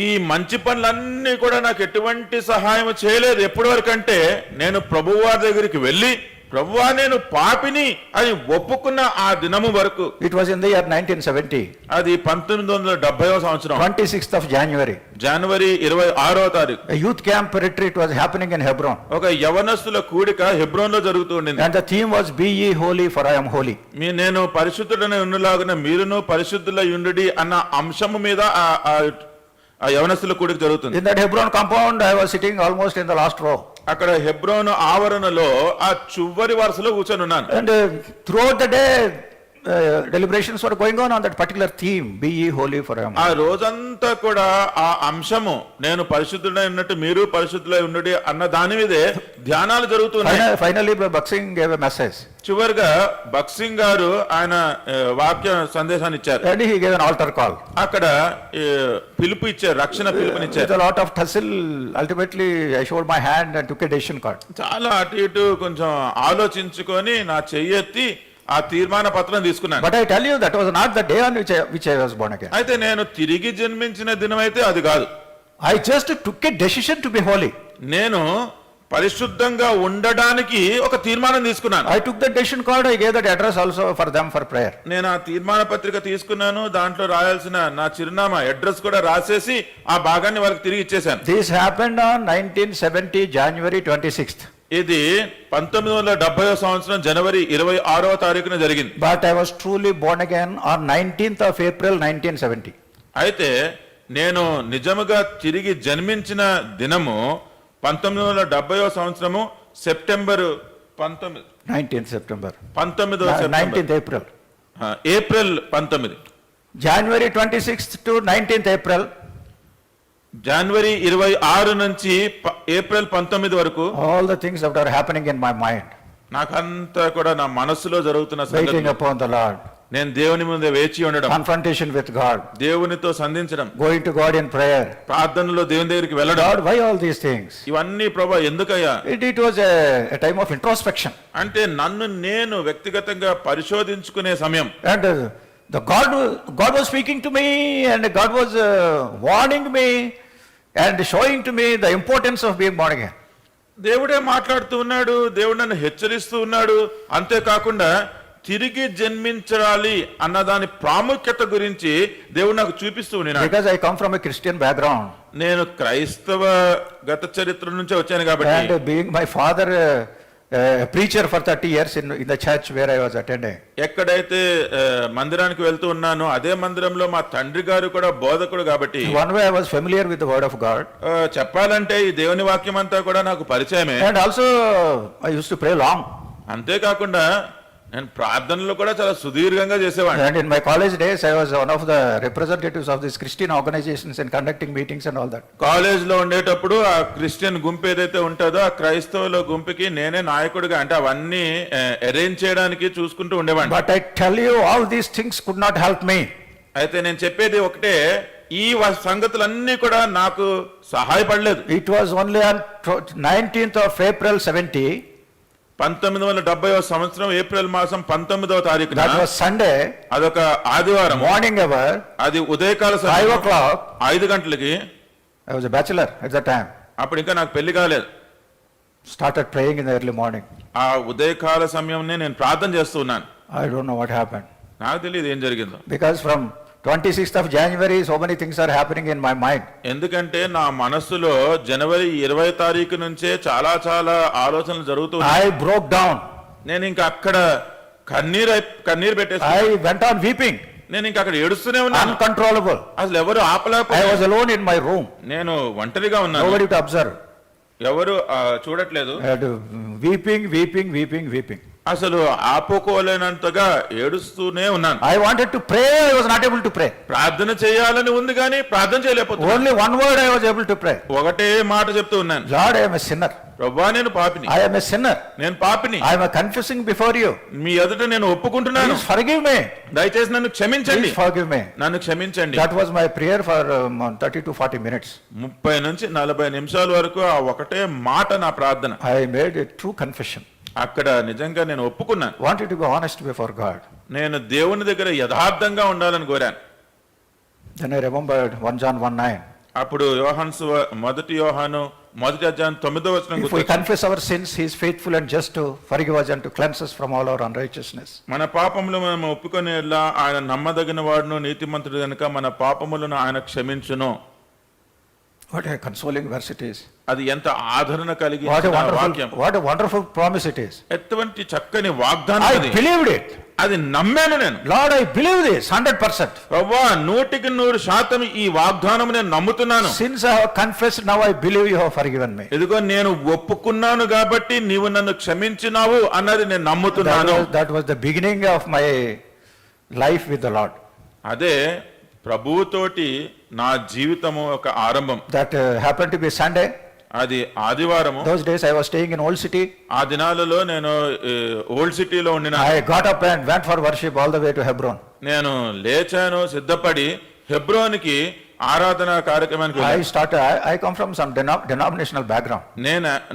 ఈ మంచి పనులన్నీ కూడా నాకు ఎటువంటి సహాయం చేయలేదు. ఎప్పటి వరకు అంటే నేను ప్రభువారి దగ్గరికి వెళ్ళి ప్రభువా నేను పాపిని అని ఒప్పుకున్న ఆ దినము వరకు. It was in the year 1970. అది 1970వ సంవత్సరం 26th of January. జనవరి 26వ తారీఖు. A youth camp retreat was happening in Hebron. ఒక యవనస్తుల కూడిక హెబ్రోన్ లో జరుగుతూ ఉండింది. And the theme was Be ye holy, for I am holy. నేను పరిశుద్ధుడనే ఉన్నలాగున మీరును పరిశుద్ధులై ఉండుడి అన్న అంశము మీద ఆ యవనస్తుల కూడిక జరుగుతుంది. In that Hebron compound, I was sitting almost in the last row. అక్కడ హెబ్రోన్ ఆవరణలో ఆ చివరి వరుసలో కూర్చొని ఉన్నాను. And throughout the day, deliberations were going on that particular theme, Be ye holy, for I am ఆ holy. రోజంతా కూడా ఆ అంశము నేను పరిశుద్ధుడై ఉన్నట్టు మీరు పరిశుద్ధులై ఉండుడి అన్న దాని మీదే ధ్యానాలు జరుగుతున్నాయి. Finally, Baksing gave a message. చివరిగా బక్సింగ్ గారు ఆయన వాక్య సందేశాన్ని ఇచ్చారు. And he gave an altar call. అక్కడ పిలుపు ఇచ్చారు, రక్షణ పిలుపునిచ్చారు. With a lot of tussle, ultimately I showed my hand and took a decision card. చాలా అటు ఇటు కొంచెం ఆలోచించుకొని నా చెయ్యెత్తి ఆ తీర్మాన పత్రం తీసుకున్నాను. But I tell you, that was not the day on which I was born again. అయితే నేను తిరిగి జన్మించిన దినం అయితే అది కాదు. I just took a decision to be holy. నేను పరిశుద్ధంగా ఉండడానికి ఒక తీర్మానం తీసుకున్నాను. I took the decision card, I gave that address also for them for prayer. నేను ఆ తీర్మాన పత్రిక తీసుకున్నాను, దాంట్లో రాయాల్సిన నా చిరునామా అడ్రస్ కూడా రాసేసి ఆ భాగాన్ని వాళ్ళకి తిరిగి ఇచ్చేశాను. This happened on 1970 January 26th. ఇది 1970వ సంవత్సరం జనవరి 26వ తారీఖున జరిగింది. But I was truly born again on 19th of April 1970. అయితే నేను నిజముగా తిరిగి జన్మించిన దినము 1970వ సంవత్సరము సెప్టెంబర్ 19th September. 19వ September 19th April. April 19. January 26th to 19th April. జనవరి 26 నుంచి ఏప్రిల్ 19 వరకు All the things that are happening in my mind. నాకంతా కూడా నా మనసులో జరుగుతున్న Waiting సంగతులు, upon the Lord. నేను దేవుని ముందు వేచి ఉండడం, confrontation with God, దేవునితో సంధించడం, going to God in prayer. ప్రార్థనలో దేవుని దగ్గరికి వెళ్ళడం, God, why all these things? ఇవన్నీ ప్రభా ఎందుకయ్యా? It was a time of introspection. అంటే నన్ను నేను వ్యక్తిగతంగా పరిశోధించుకునే సమయం. And the God was speaking to me, and God was warning me and showing to me the importance of being born again. దేవుడే మాట్లాడుతూ ఉన్నాడు, దేవుడు నన్ను హెచ్చరిస్తూ ఉన్నాడు. అంతేకాకుండా తిరిగి జన్మించాలి అన్న దాని ప్రాముఖ్యత గురించి దేవుడు నాకు చూపిస్తూ ఉన్నాడు. Because I come from a Christian background. నేను క్రైస్తవ గత చరిత్ర నుంచే వచ్చాను కాబట్టి, And being my father a preacher for 30 years in the church where I was attending. ఎక్కడైతే మందిరానికి వెళ్తూ ఉన్నానో అదే మందిరంలో మా తండ్రి గారు కూడా బోధకుడు కాబట్టి, One way I was familiar with the word of God. చెప్పాలంటే ఈ దేవుని వాక్యం అంతా కూడా నాకు పరిచయమే. And also I used to pray long. అంతేకాకుండా నేను ప్రార్థనలు కూడా చాలా సుదీర్ఘంగా చేసేవాడిని. And in my college days I was one of the representatives of these Christian organizations and conducting meetings and all that. College లో ఉండేటప్పుడు ఆ క్రిస్టియన్ గుంపు ఏదైతే ఉంటుందో ఆ క్రైస్తవుల గుంపుకి నేనే నాయకుడిగా, అంటే అవన్నీ అరేంజ్ చేయడానికి చూసుకుంటూ ఉండేవాడిని. But I tell you, all these things could not help me. అయితే నేను చెప్పేది ఒకటే, ఈ సంగతులన్నీ కూడా నాకు సహాయపడలేదు. It was only on 19th of April 70. 1970వ సంవత్సరం ఏప్రిల్ మాసం 19వ తారీఖున, That was Sunday, అదొక ఆదివారం, morning hour, అది ఉదయకాల 5 సమయం, o'clock. 5 గంటలకి. I was a bachelor at that time. అప్పుడు ఇంకా నాకు పెళ్లి కాలేదు. Started praying in the early morning. ఆ ఉదయకాల సమయంనే నేను ప్రార్థన చేస్తూ ఉన్నాను. I don't know what happened. నాకు తెలియదు ఏం జరిగిందో. Because from 26th of January, so many things are happening in my mind. ఎందుకంటే నా మనస్సులో జనవరి 20 తారీఖు నుంచే చాలా చాలా ఆలోచనలు జరుగుతున్నాయి. I broke down. నేను ఇంకా అక్కడ కన్నీరు పెట్టేసి I went on weeping. నేను ఇంకా అక్కడ ఏడుస్తూనే ఉన్నాను. Uncontrollable. అసలు ఎవరు I ఆపలేకపోయారు. was alone in my room. నేను ఒంటరిగా ఉన్నాను, Nobody to observe. ఎవరు చూడట్లేదు. And weeping. అసలు ఆపుకోలేనంతగా ఏడుస్తూనే ఉన్నాను. I wanted to pray, I was not able to pray. ప్రార్థన చేయాలని ఉంది కానీ ప్రార్థన చేయలేకపోతున్నాను. Only one word I was able to pray. ఒకటే మాట చెప్తూ ఉన్నాను, Lord, I am a sinner. ప్రభువా నేను పాపిని, I am a sinner. నేను పాపిని, I am confessing before you. మీ ఎదుట నేను ఒప్పుకుంటున్నాను, Please forgive me. దయచేసి నన్ను క్షమించండి, Please forgive me. నన్ను క్షమించండి. That was my prayer for 30 to 40 minutes. 30 నుంచి 40 నిమిషాల వరకు ఆ ఒకటే మాట నా ప్రార్థన. I made a true confession. అక్కడ నిజంగా నేను ఒప్పుకున్నాను. Wanted to be honest before God. నేను దేవుని దగ్గర యథార్థంగా ఉండాలని కోరాను. Then I remembered 1 John 1:9. అప్పుడు మొదటి యోహాను 1వ అధ్యాయం 9వ వచనం If we గుర్తొచ్చింది. confess our sins, he is faithful and just to forgive us and to cleanse us from all our unrighteousness. మన పాపములు మనం ఒప్పుకొని ఆయన నమ్మదగిన వాడును నీతిమంతుడు గనుక మన పాపములను ఆయన క్షమించును. What a consoling verse it is. అది ఎంత ఆదరణ What a కలిగిన వాక్యం, wonderful promise it is. ఎటువంటి చక్కని వాగ్దానం I అది. believed it. అది నమ్మాను నేను. Lord, I believe this 100%. ప్రభువా 100% ఈ వాగ్దానం నేను నమ్ముతున్నాను. Since I have confessed, now I believe you have forgiven me. ఇదిగో నేను ఒప్పుకున్నాను కాబట్టి నీవు నన్ను క్షమించినావు అన్నది నేను నమ్ముతున్నాను. That was the beginning of my life with the Lord. అదే ప్రభువుతోటి నా జీవితము ఒక ఆరంభం. That happened to be Sunday. అది ఆదివారము. Those days I was staying in Old City. ఆ దినాలలో నేను ఓల్డ్ సిటీలో ఉండిన. I got up and went for worship all the way to Hebron. నేను లేచాను, సిద్ధపడి హెబ్రోన్కి ఆరాధన కార్యక్రమానికి వెళ్ళాను. I come from some denominational background.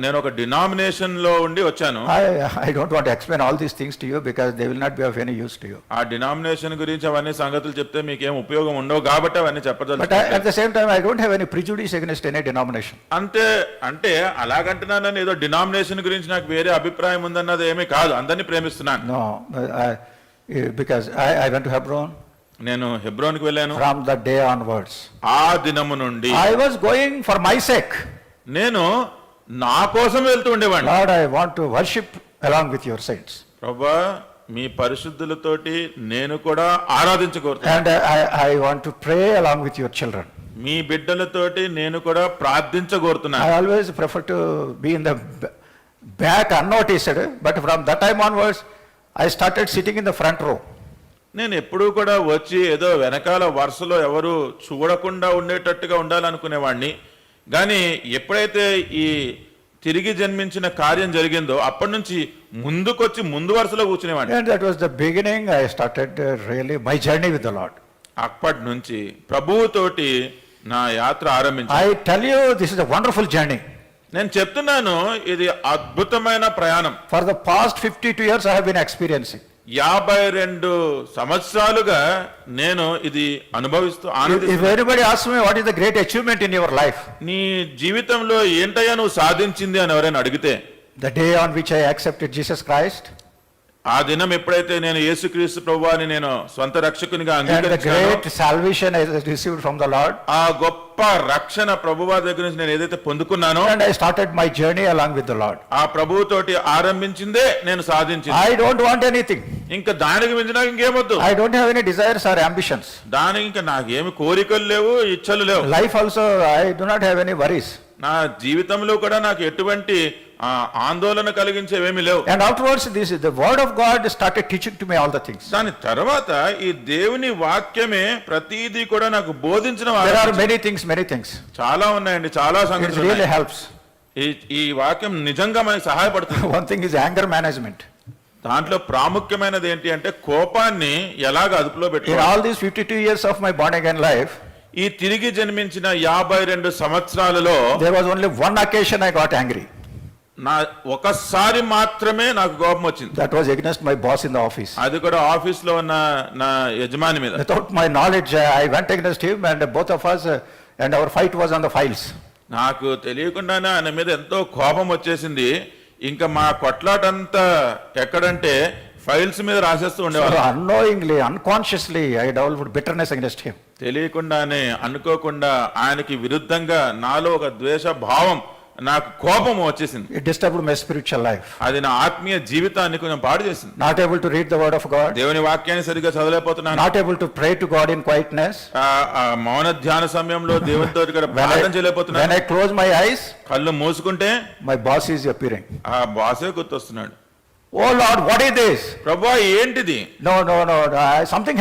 నేను ఒక డినామినేషన్ లో ఉండి వచ్చాను. I don't want to explain all these things to you because they will not be of any use to you. ఆ డినామినేషన్ గురించి అవన్నీ సంగతులు చెప్తే మీకేం ఉపయోగం ఉండవు కాబట్టి అవన్నీ But చెప్పదలుచుకున్నాను. at the same time, I don't have any prejudice against any denomination. అంటే అలాగంటున్నానని ఏదో డినామినేషన్ గురించి నాకు వేరే అభిప్రాయం ఉందన్నది ఏమీ కాదు. అందరినీ ప్రేమిస్తున్నాను. No, because I went to Hebron. నేను హెబ్రోన్కి వెళ్ళాను. From that day onwards, ఆ దినము నుండి I was going for my sake. నేను నా కోసం వెళ్తూ ఉండేవాడిని. Lord, I want to worship along with your saints. ప్రభువా మీ పరిశుద్ధులతోటి నేను కూడా ఆరాధించకోరుతాను. And I want to pray along with your children. మీ బిడ్డలతోటి నేను కూడా ప్రార్థించగోరుతున్నాను. I always prefer to be in the back unnoticed, but from that time onwards, I started sitting in the front row. నేను ఎప్పుడూ కూడా వచ్చి ఏదో వెనకాల వరుసలో ఎవరు చూడకుండా ఉండేటట్టుగా ఉండాలనుకునేవాడిని. కానీ ఎప్పుడైతే ఈ తిరిగి జన్మించిన కార్యం జరిగిందో అప్పటి నుంచి ముందుకొచ్చి ముందు వరుసలో కూర్చునేవాడిని. And that was the beginning. I started really my journey with the Lord. అప్పటి నుంచి ప్రభువుతోటి నా యాత్ర ఆరంభించాను. I tell you, this is a wonderful journey. నేను చెప్తున్నాను, ఇది అద్భుతమైన ప్రయాణం. For the past 52 years, I have been experiencing. 52 సంవత్సరాలుగా నేను ఇది అనుభవిస్తూ If ఆనందిస్తున్నాను. anybody asks me what is the great achievement in your life, నీ జీవితంలో ఏంటయ్యా నువ్వు సాధించింది అని ఎవరైనా అడిగితే, the day on which I accepted Jesus Christ, ఆ దినం ఎప్పుడైతే నేను యేసుక్రీస్తు ప్రభువాని నేను స్వంత రక్షకునిగా and the అంగీకరించానో, great salvation I received from the Lord, ఆ గొప్ప రక్షణ ప్రభువా దగ్గర నుంచి నేను ఏదైతే పొందుకున్నానో, and I started my journey along with the Lord. ఆ ప్రభువుతోటి ఆరంభించిందే నేను సాధించింది. I don't want anything. ఇంకా దానికి మించి నాకు ఇంకేమొద్దు. I don't have any desires or ambitions. దానికి ఇంకా నాకేమి కోరికలు లేవు, ఇచ్చలు లేవు. Life also, I do not have any worries. నా జీవితంలో కూడా నాకు ఎటువంటి ఆందోళన కలిగించేవేమి లేవు. And afterwards, the word of God started teaching to me all the things. దాని తర్వాత ఈ దేవుని వాక్యమే ప్రతిదీ కూడా నాకు బోధించిన There are many things. చాలా ఉన్నాయండి, చాలా It సంగతులు really ఉన్నాయి. helps. ఈ వాక్యం నిజంగా మనకి సహాయపడుతుంది. One thing is anger management. దాంట్లో ప్రాముఖ్యమైనది ఏంటి అంటే కోపాన్ని ఎలాగ అదుపులో In పెట్టుకోవాలి. all these 52 years of my born again life, ఈ తిరిగి జన్మించిన 52 సంవత్సరాలలో there was only one occasion I got angry. నా ఒకసారి మాత్రమే నాకు కోపం వచ్చింది. That was against my boss in the office. అది కూడా ఆఫీస్ లో ఉన్న నా యజమాని మీద. Without my knowledge, I went against him, and both of us, and our fight was on the files. నాకు తెలియకుండానే ఆయన మీద ఎంతో కోపం వచ్చేసింది. ఇంకా మా కొట్లాటంతా ఎక్కడంటే ఫైల్స్ మీద రాసేస్తూ So ఉండేవారు. unknowingly, unconsciously, I developed bitterness against him. తెలియకుండానే అనుకోకుండా ఆయనకి విరుద్ధంగా నాలో ఒక ద్వేష భావం, నాకు కోపం వచ్చేసింది. It disturbed my spiritual life. అది నా ఆత్మీయ జీవితాన్ని కొంచెం పాడు చేసింది. Not able to read the word of God. దేవుని వాక్యాన్ని సరిగ్గా చదవలేకపోతున్నాను. Not able to pray to God in quietness. ఆ మౌన ధ్యాన సమయంలో దేవునితో కూడా When ప్రార్థన చేయలేకపోతున్నాను. I close my eyes, కళ్ళు మూసుకుంటే my boss is appearing. ఆ బాసే గుర్తొస్తున్నాడు. Oh Lord, what is this? ప్రభువా ఏంటిది? No. Something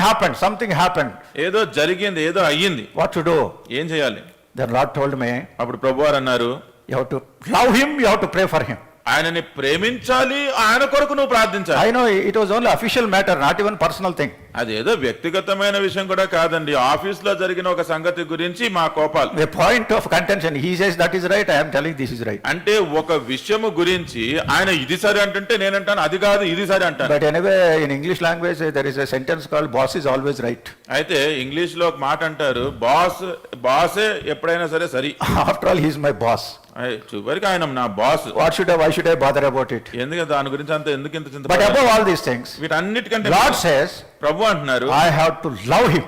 happened. ఏదో జరిగింది, ఏదో అయ్యింది, What to do? ఏం చేయాలి? Then Lord told me, అప్పుడు ప్రభువారు అన్నారు, you have to love him, you have to pray for him. ఆయనని ప్రేమించాలి, ఆయన కొరకు నువ్వు ప్రార్థించాలి. I know it was only official matter, not even personal thing. అదేదో వ్యక్తిగతమైన విషయం కూడా కాదండి. ఆఫీస్ లో జరిగిన ఒక సంగతి గురించి మా కోపాలు. A point of contention. He says that is right, I am telling this is right. అంటే ఒక విషయము గురించి ఆయన ఇది సరే అంటుంటే నేనంటాను అది కాదు, ఇది సరే అంటాను. But anyway, in English language, there is a sentence called boss is always right. అయితే ఇంగ్లీష్ లో ఒక మాట అంటారు, బాసే ఎప్పుడైనా సరే సరి. After all, he is my boss. చివరికి ఆయన నా boss. Why should I bother about it? ఎందుకంటే దాని గురించి అంత ఎందుకు ఇంత చింత? But above all these things, వీటన్నిటికంటే Lord says, ప్రభు అంటున్నారు, I have to love him.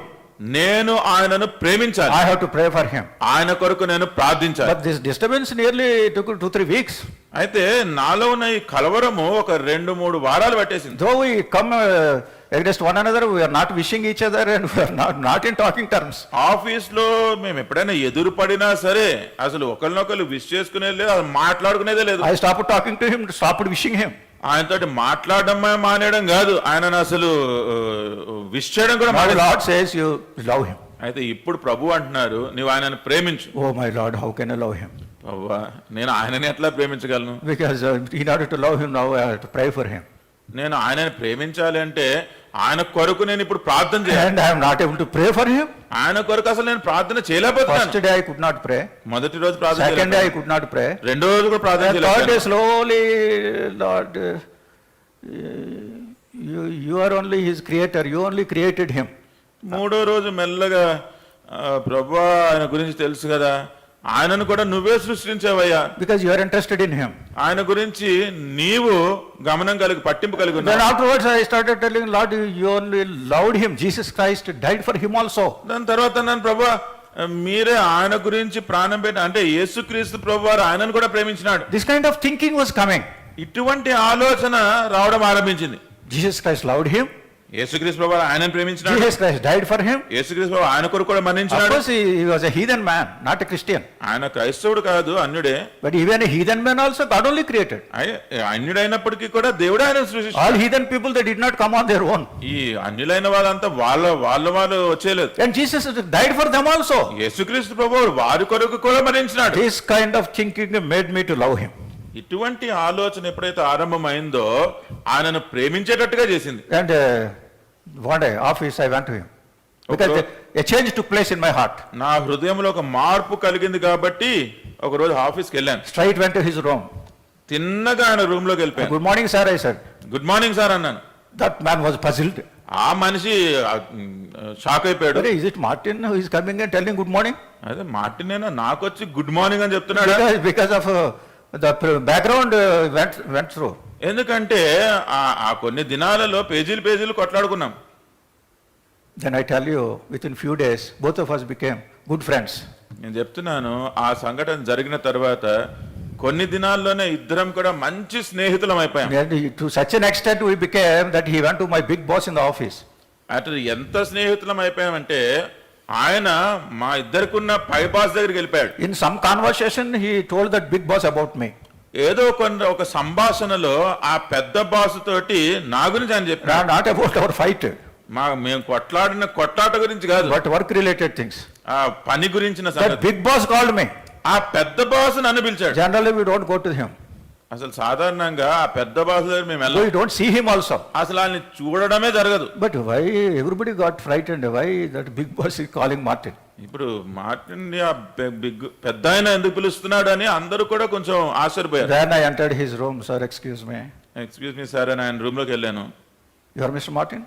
నేను ఆయనను ప్రేమించాలి, I have to pray for him. ఆయన కొరకు నేను ప్రార్థించాలి. But this disturbance nearly took 2-3 weeks. అయితే నాలో ఉన్న ఈ కలవరము ఒక 2-3 వారాలు పట్టేసింది. Though we come against one another, we are not wishing each other, and we are not in talking terms. Office లో మేము ఎప్పుడైనా ఎదురు పడినా సరే అసలు ఒకరినొకరు విష్ చేసుకునేది లేదు, అసలు మాట్లాడుకునేదే లేదు. I stopped talking to him, stopped wishing him. ఆయనతోటి మాట్లాడడం మానేయడం కాదు, ఆయనను అసలు విష్ చేయడం కూడా My మానేశాను. Lord says you love him. అయితే ఇప్పుడు ప్రభు అంటున్నారు, నీవు ఆయనను ప్రేమించు. Oh my Lord, how can I love him? ప్రభువా, నేను ఆయనని ఎట్లా ప్రేమించగలను? Because in order to love him now, I have to pray for him. నేను ఆయనని ప్రేమించాలి అంటే ఆయన కొరకు నేను ఇప్పుడు ప్రార్థన చేయాలి. And I am not able to pray for him. ఆయన కొరకు అసలు నేను ప్రార్థన చేయలేకపోతున్నాను. First day I could not pray. మొదటి రోజు ప్రార్థన Second day I చేయలేకపోయాను. could not pray. రెండో రోజు కూడా ప్రార్థన And third day చేయలేకపోయాను. slowly, Lord, you are only his creator. You only created him. మూడో రోజు మెల్లగా ప్రభువా ఆయన గురించి తెలుసు కదా, ఆయనను కూడా నువ్వే సృష్టించావయ్యా, Because you are interested in him. ఆయన గురించి నీవు గమనం కలిగి పట్టింపు కలిగి Then ఉన్నావు. afterwards I started telling Lord, you only loved him. Jesus Christ died for him also. దాని తర్వాత నన్ను ప్రభువా మీరే ఆయన గురించి ప్రాణం పెట్టి, అంటే యేసుక్రీస్తు ప్రభువారు ఆయనను కూడా ప్రేమించినాడు. This kind of thinking was coming. ఇటువంటి ఆలోచన రావడం ఆరంభించింది. Jesus Christ loved him. యేసుక్రీస్తు ప్రభువారు ఆయనను ప్రేమించినాడు. Jesus Christ died for him. యేసుక్రీస్తు ప్రభువారు ఆయన కొరకు కూడా Of మరణించినాడు. course, he was a heathen man, not a Christian. ఆయన క్రైస్తవుడు కాదు, అన్యుడే. But even a heathen man also, God only created. అన్యుడైనప్పటికీ కూడా దేవుడు ఆయన సృష్టించాడు. All heathen people, they did not come on their own. ఈ అన్యులైన వాళ్ళంతా వాళ్ళు వచ్చేలేదు. And Jesus died for them also. యేసుక్రీస్తు ప్రభువు వారి కొరకు కూడా మరణించినాడు. This kind of thinking made me to love him. ఇటువంటి ఆలోచన ఎప్పుడైతే ఆరంభమైందో ఆయనను ప్రేమించేటట్టుగా చేసింది. And one day, office, I went to him. Because a change took place in my heart. నా హృదయంలో ఒక మార్పు కలిగింది కాబట్టి ఒక రోజు ఆఫీస్కి వెళ్ళాను. Straight went to his room. తిన్నగా ఆయన రూమ్ లోకి వెళ్ళిపోయాను. Good morning, sir, I said. Good morning sir అన్నాను. That man was puzzled. ఆ మనిషి షాక్ అయిపోయాడు. Is it Martin who is coming and telling good morning? అదే మార్టినేనా నాకు వచ్చి గుడ్ మార్నింగ్ అని చెప్తున్నాడు. Because of the background went through. ఎందుకంటే ఆ కొన్ని దినాలలో పేజీలు కొట్లాడుకున్నాం. Then I tell you, within few days, both of us became good friends. నేను చెప్తున్నాను, ఆ సంఘటన జరిగిన తర్వాత కొన్ని దినాల్లోనే ఇద్దరం కూడా మంచి స్నేహితులం అయిపోయాం. And to such an extent we became that he went to my big boss in the office. అటు ఎంత స్నేహితులం అయిపోయామంటే ఆయన మా ఇద్దరికున్న పై బాస్ దగ్గరికి వెళ్ళిపోయాడు. In some conversation, he told that big boss about me. ఏదో ఒక సంభాషణలో ఆ పెద్ద బాస్ తోటి నా గురించి ఆయన చెప్పాడు. Not about our fight, మేము కొట్లాట గురించి కాదు, but work related things. ఆ పని గురించిన That సంగతి. big boss called me. ఆ పెద్ద బాస్ నన్ను పిలిచాడు. Generally, we don't go to him. అసలు సాధారణంగా ఆ పెద్ద బాస్ దగ్గర మేము వెళ్ళాం. We don't see him also. అసలు ఆయన చూడడమే జరగదు. But why everybody got frightened? Why that big boss is calling Martin? ఇప్పుడు మార్టిన్ పెద్ద ఆయన ఎందుకు పిలుస్తున్నాడు అని అందరూ కూడా కొంచెం ఆశ్చర్యపోయారు. Then I entered his room. Sir, excuse me. Excuse me sir అని ఆయన రూమ్ లోకి వెళ్ళాను. You are Mr. Martin?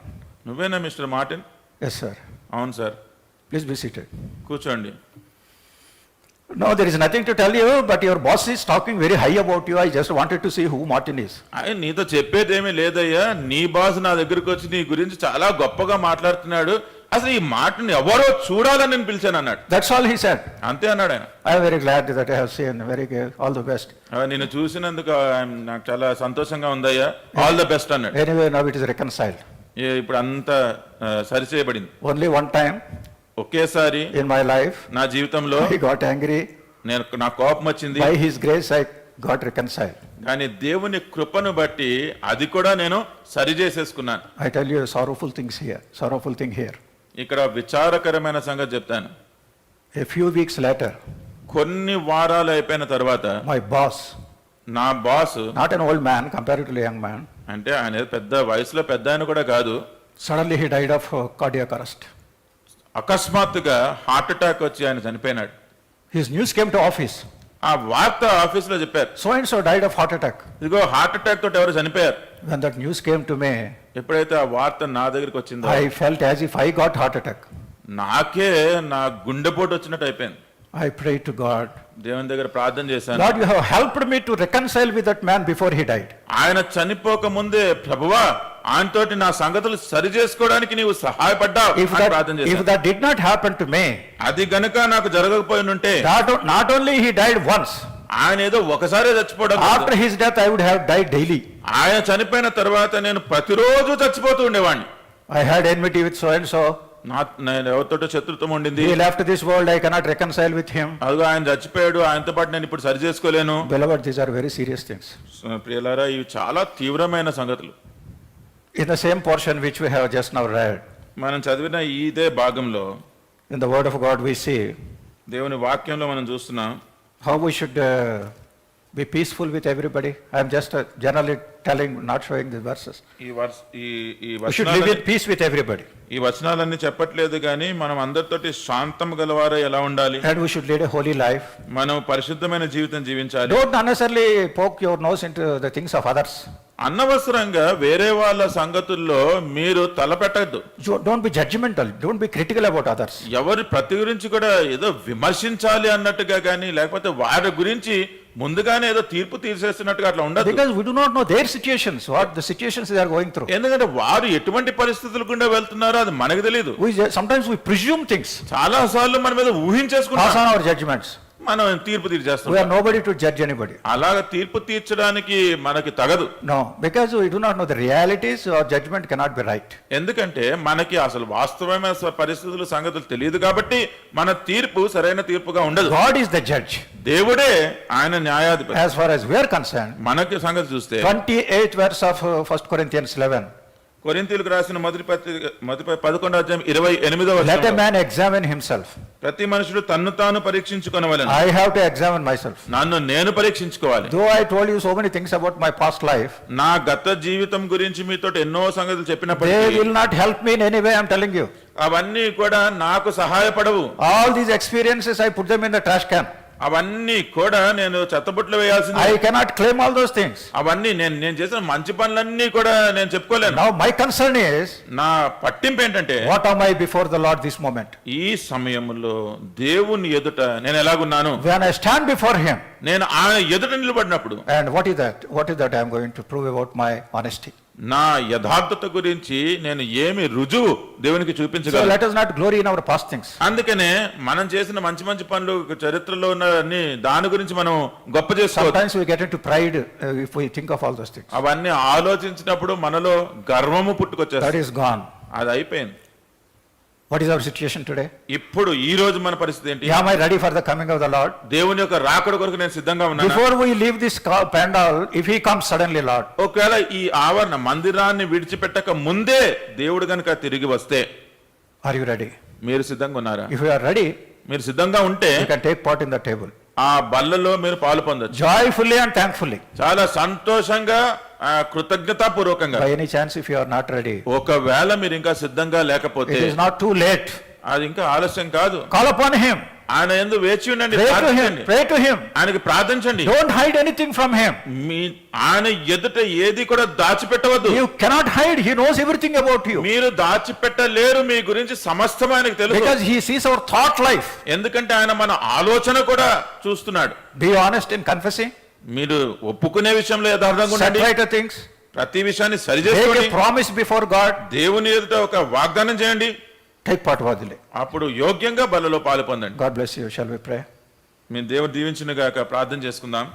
నువ్వేనా మిస్టర్ మార్టిన్? Yes, sir. అవును సార్. Please be seated. కూర్చోండి. No, there is nothing to tell you, but your boss is talking very high about you. I just wanted to see who Martin is. ఆయన నీతో చెప్పేదేమీ లేదయ్యా, నీ బాస్ నా దగ్గరకు వచ్చి నీ గురించి చాలా గొప్పగా మాట్లాడుతున్నాడు, అసలు ఈ మాటను ఎవరో చూడాలని నేను పిలిచాను అన్నాడు. That's all he said. అంతే అన్నాడు ఆయన. I am very glad that I have seen. Very good. All the best. నిన్ను చూసినందుకు నాకు చాలా సంతోషంగా ఉందయ్యా, ఆల్ ద బెస్ట్ అన్నాడు. Anyway, now it is reconciled. ఇప్పుడు అంతా సరిచేయబడింది. Only one time ఒకేసారి in my life, నా జీవితంలో I got angry. నా కోపం వచ్చింది. By his grace, I got reconciled. కానీ దేవుని కృపను బట్టి అది కూడా నేను సరి చేసేసుకున్నాను. I tell you a sorrowful thing here. ఇక్కడ విచారకరమైన సంగతి చెప్తాను. A few weeks later, కొన్ని వారాలు అయిపోయిన తర్వాత my boss, నా boss, not an old man, comparatively young man, అంటే ఆయన పెద్ద వయసులో పెద్ద ఆయన కూడా కాదు, suddenly he died of cardiac arrest. అకస్మాత్తుగా హార్ట్ అటాక్ వచ్చి ఆయన చనిపోయినాడు. His news came to office. ఆ వార్త ఆఫీస్ లో చెప్పారు, So and so died of heart attack. ఇదిగో హార్ట్ అటాక్ తోటి ఎవరు చనిపోయారు. When that news came to me, ఎప్పుడైతే ఆ వార్త నా దగ్గరికి వచ్చిందో I felt as if I got heart attack. నాకే నా గుండెపోటు వచ్చినట్టు అయిపోయింది. I prayed to God. దేవుని దగ్గర ప్రార్థన చేశాను. Lord, you have helped me to reconcile with that man before he died. ఆయన చనిపోక ముందే ప్రభువా ఆయనతోటి నా సంగతులు సరి చేసుకోవడానికి నీవు సహాయపడ్డావు అని ప్రార్థన If చేశాను. that did not happen to me, అది గనుక నాకు జరగకపోయి ఉంటే not only he died once, ఆయన ఏదో ఒకసారే చచ్చిపోవడం after కాదు. his death I would have died daily. ఆయన చనిపోయిన తర్వాత నేను ప్రతిరోజు చచ్చిపోతూ ఉండేవాడిని. I had enmity with so and so. నేను ఎవరితోటో శత్రుత్వం ఉండింది. He left this world, I cannot reconcile with him. అదిగో ఆయన చచ్చిపోయాడు, ఆయనతో పాటు నేను ఇప్పుడు సరి చేసుకోలేను. Beloved, these are very serious things. ప్రియులారా, ఇవి చాలా తీవ్రమైన సంగతులు. In the same portion which we have just now read, మనం చదివిన ఇదే భాగంలో in the word of God we see దేవుని వాక్యంలో మనం చూస్తున్నాం how we should be peaceful with everybody. I am just generally telling, not showing the verses. ఈ We should live in peace with everybody. ఈ వచనాలన్నీ చెప్పట్లేదు కానీ మనం అందరితోటి శాంతం గలవారే ఎలా ఉండాలి, And we should lead a holy life. మనం పరిశుద్ధమైన జీవితం జీవించాలి. Don't unnecessarily poke your nose into the things of others. అనవసరంగా వేరే వాళ్ళ సంగతుల్లో మీరు తలపెట్టద్దు. Don't be judgmental. Don't be critical about others. ఎవరి ప్రతి గురించి కూడా ఏదో విమర్శించాలి అన్నట్టుగా కానీ లేకపోతే వారి గురించి ముందుగానే ఏదో తీర్పు తీర్చేస్తున్నట్టుగా అట్లా ఉండదు. Because we do not know their situations, what the situations they are going through. ఎందుకంటే వారు ఎటువంటి పరిస్థితులు గుండా వెళ్తున్నారో అది మనకు తెలియదు. Sometimes we presume things. చాలా సార్లు మన మీద Pass ఊహించేసుకుంటాం, on our judgments. మనం తీర్పు We తీర్చేస్తాం. are nobody to judge anybody. అలాగ తీర్పు తీర్చడానికి మనకి తగదు. No, because we do not know the realities, our judgment cannot be right. ఎందుకంటే మనకి అసలు వాస్తవమైన పరిస్థితులు సంగతులు తెలియదు కాబట్టి మన తీర్పు సరైన తీర్పుగా ఉండదు. God is the judge. దేవుడే ఆయన న్యాయాధిపతి. As far as we are concerned, మనకి సంగతి చూస్తే 28th verse of 1 Corinthians 11. కొరింథీయులకు రాసిన మొదటి 11వ అధ్యాయం 28వ Let a వచనంలో man examine himself. ప్రతి మనుషుడు తన్ను తాను పరీక్షించుకొనవలెను. I have to examine myself. నన్ను నేను పరీక్షించుకోవాలి. Though I told you so many things about my past life, నా గత జీవితం గురించి మీతో ఎన్నో సంగతులు they చెప్పినప్పటికీ will not help me in any way, I'm telling you. అవన్నీ కూడా నాకు సహాయపడవు. All these experiences, I put them in the trash can. అవన్నీ కూడా నేను చెత్తబుట్లో వేయాల్సింది. I cannot claim all those things. అవన్నీ నేను చేసిన మంచి పనులన్నీ కూడా నేను చెప్పుకోలేను. Now my concern is, నా పట్టింపు ఏంటంటే what am I before the Lord this moment? ఈ సమయంలో దేవుని ఎదుట నేను ఎలాగున్నాను, When I stand before Him, నేను ఆయన ఎదుట నిలబడినప్పుడు and what is that? What is that I am going to prove about my honesty? నా యథార్థత గురించి నేను ఏమి రుజువు దేవునికి So చూపించగలను. let us not glory in our past things. అందుకనే మనం చేసిన మంచి మంచి పనులు చరిత్రలో ఉన్నవన్నీ దాని గురించి మనం గొప్ప చేసుకోవచ్చు. Sometimes we get into pride if we think of all those things. అవన్నీ ఆలోచించినప్పుడు మనలో గర్వము That పుట్టుకొచ్చేస్తుంది. is gone. అది అయిపోయింది. What is our situation today? ఇప్పుడు ఈ రోజు మన పరిస్థితి ఏంటి? Am I ready for the coming of the Lord? దేవుని యొక్క రాకడ కొరకు నేను సిద్ధంగా ఉన్నాను. Before we leave this pandal, if He comes suddenly, Lord, ఒకవేళ ఈ ఆవరణ మందిరాన్ని విడిచిపెట్టక ముందే దేవుడు గనుక తిరిగి వస్తే are you ready? మీరు సిద్ధంగా ఉన్నారా? If you are ready, మీరు సిద్ధంగా ఉంటే you can take part in the table. ఆ బల్లలో మీరు పాలు పొందొచ్చు. Joyfully and thankfully. చాలా సంతోషంగా కృతజ్ఞతాపూర్వకంగా. By any chance, if you are not ready, ఒకవేళ మీరు ఇంకా సిద్ధంగా లేకపోతే it is not too late. అది ఇంకా ఆలస్యం కాదు. Call upon Him. ఆయన యందు వేచి ఉండండి, Pray to Him. ప్రార్థించండి. Pray to Him. ఆయనకి ప్రార్థించండి. Don't hide anything from Him. ఆయన ఎదుట ఏది కూడా దాచిపెట్టవద్దు. You cannot hide. He knows everything about you. మీరు దాచిపెట్టలేరు, మీ గురించి సమస్తం ఆయనకు తెలుసు. Because He sees our thought life. ఎందుకంటే ఆయన మన ఆలోచన కూడా చూస్తున్నాడు. Be honest in confessing. మీరు ఒప్పుకునే విషయంలో యథార్థంగా Set ఉండండి. right the things. ప్రతి విషయాన్ని Make సరిచేసుకోండి. a promise before God. దేవుని ఎదుట ఒక వాగ్దానం చేయండి. Take part worthily. అప్పుడు యోగ్యంగా బలలో పాలు పొందండి. God bless you. Shall we pray? మీ దేవుడు దీవించును గాక. ప్రార్థన చేసుకుందాం.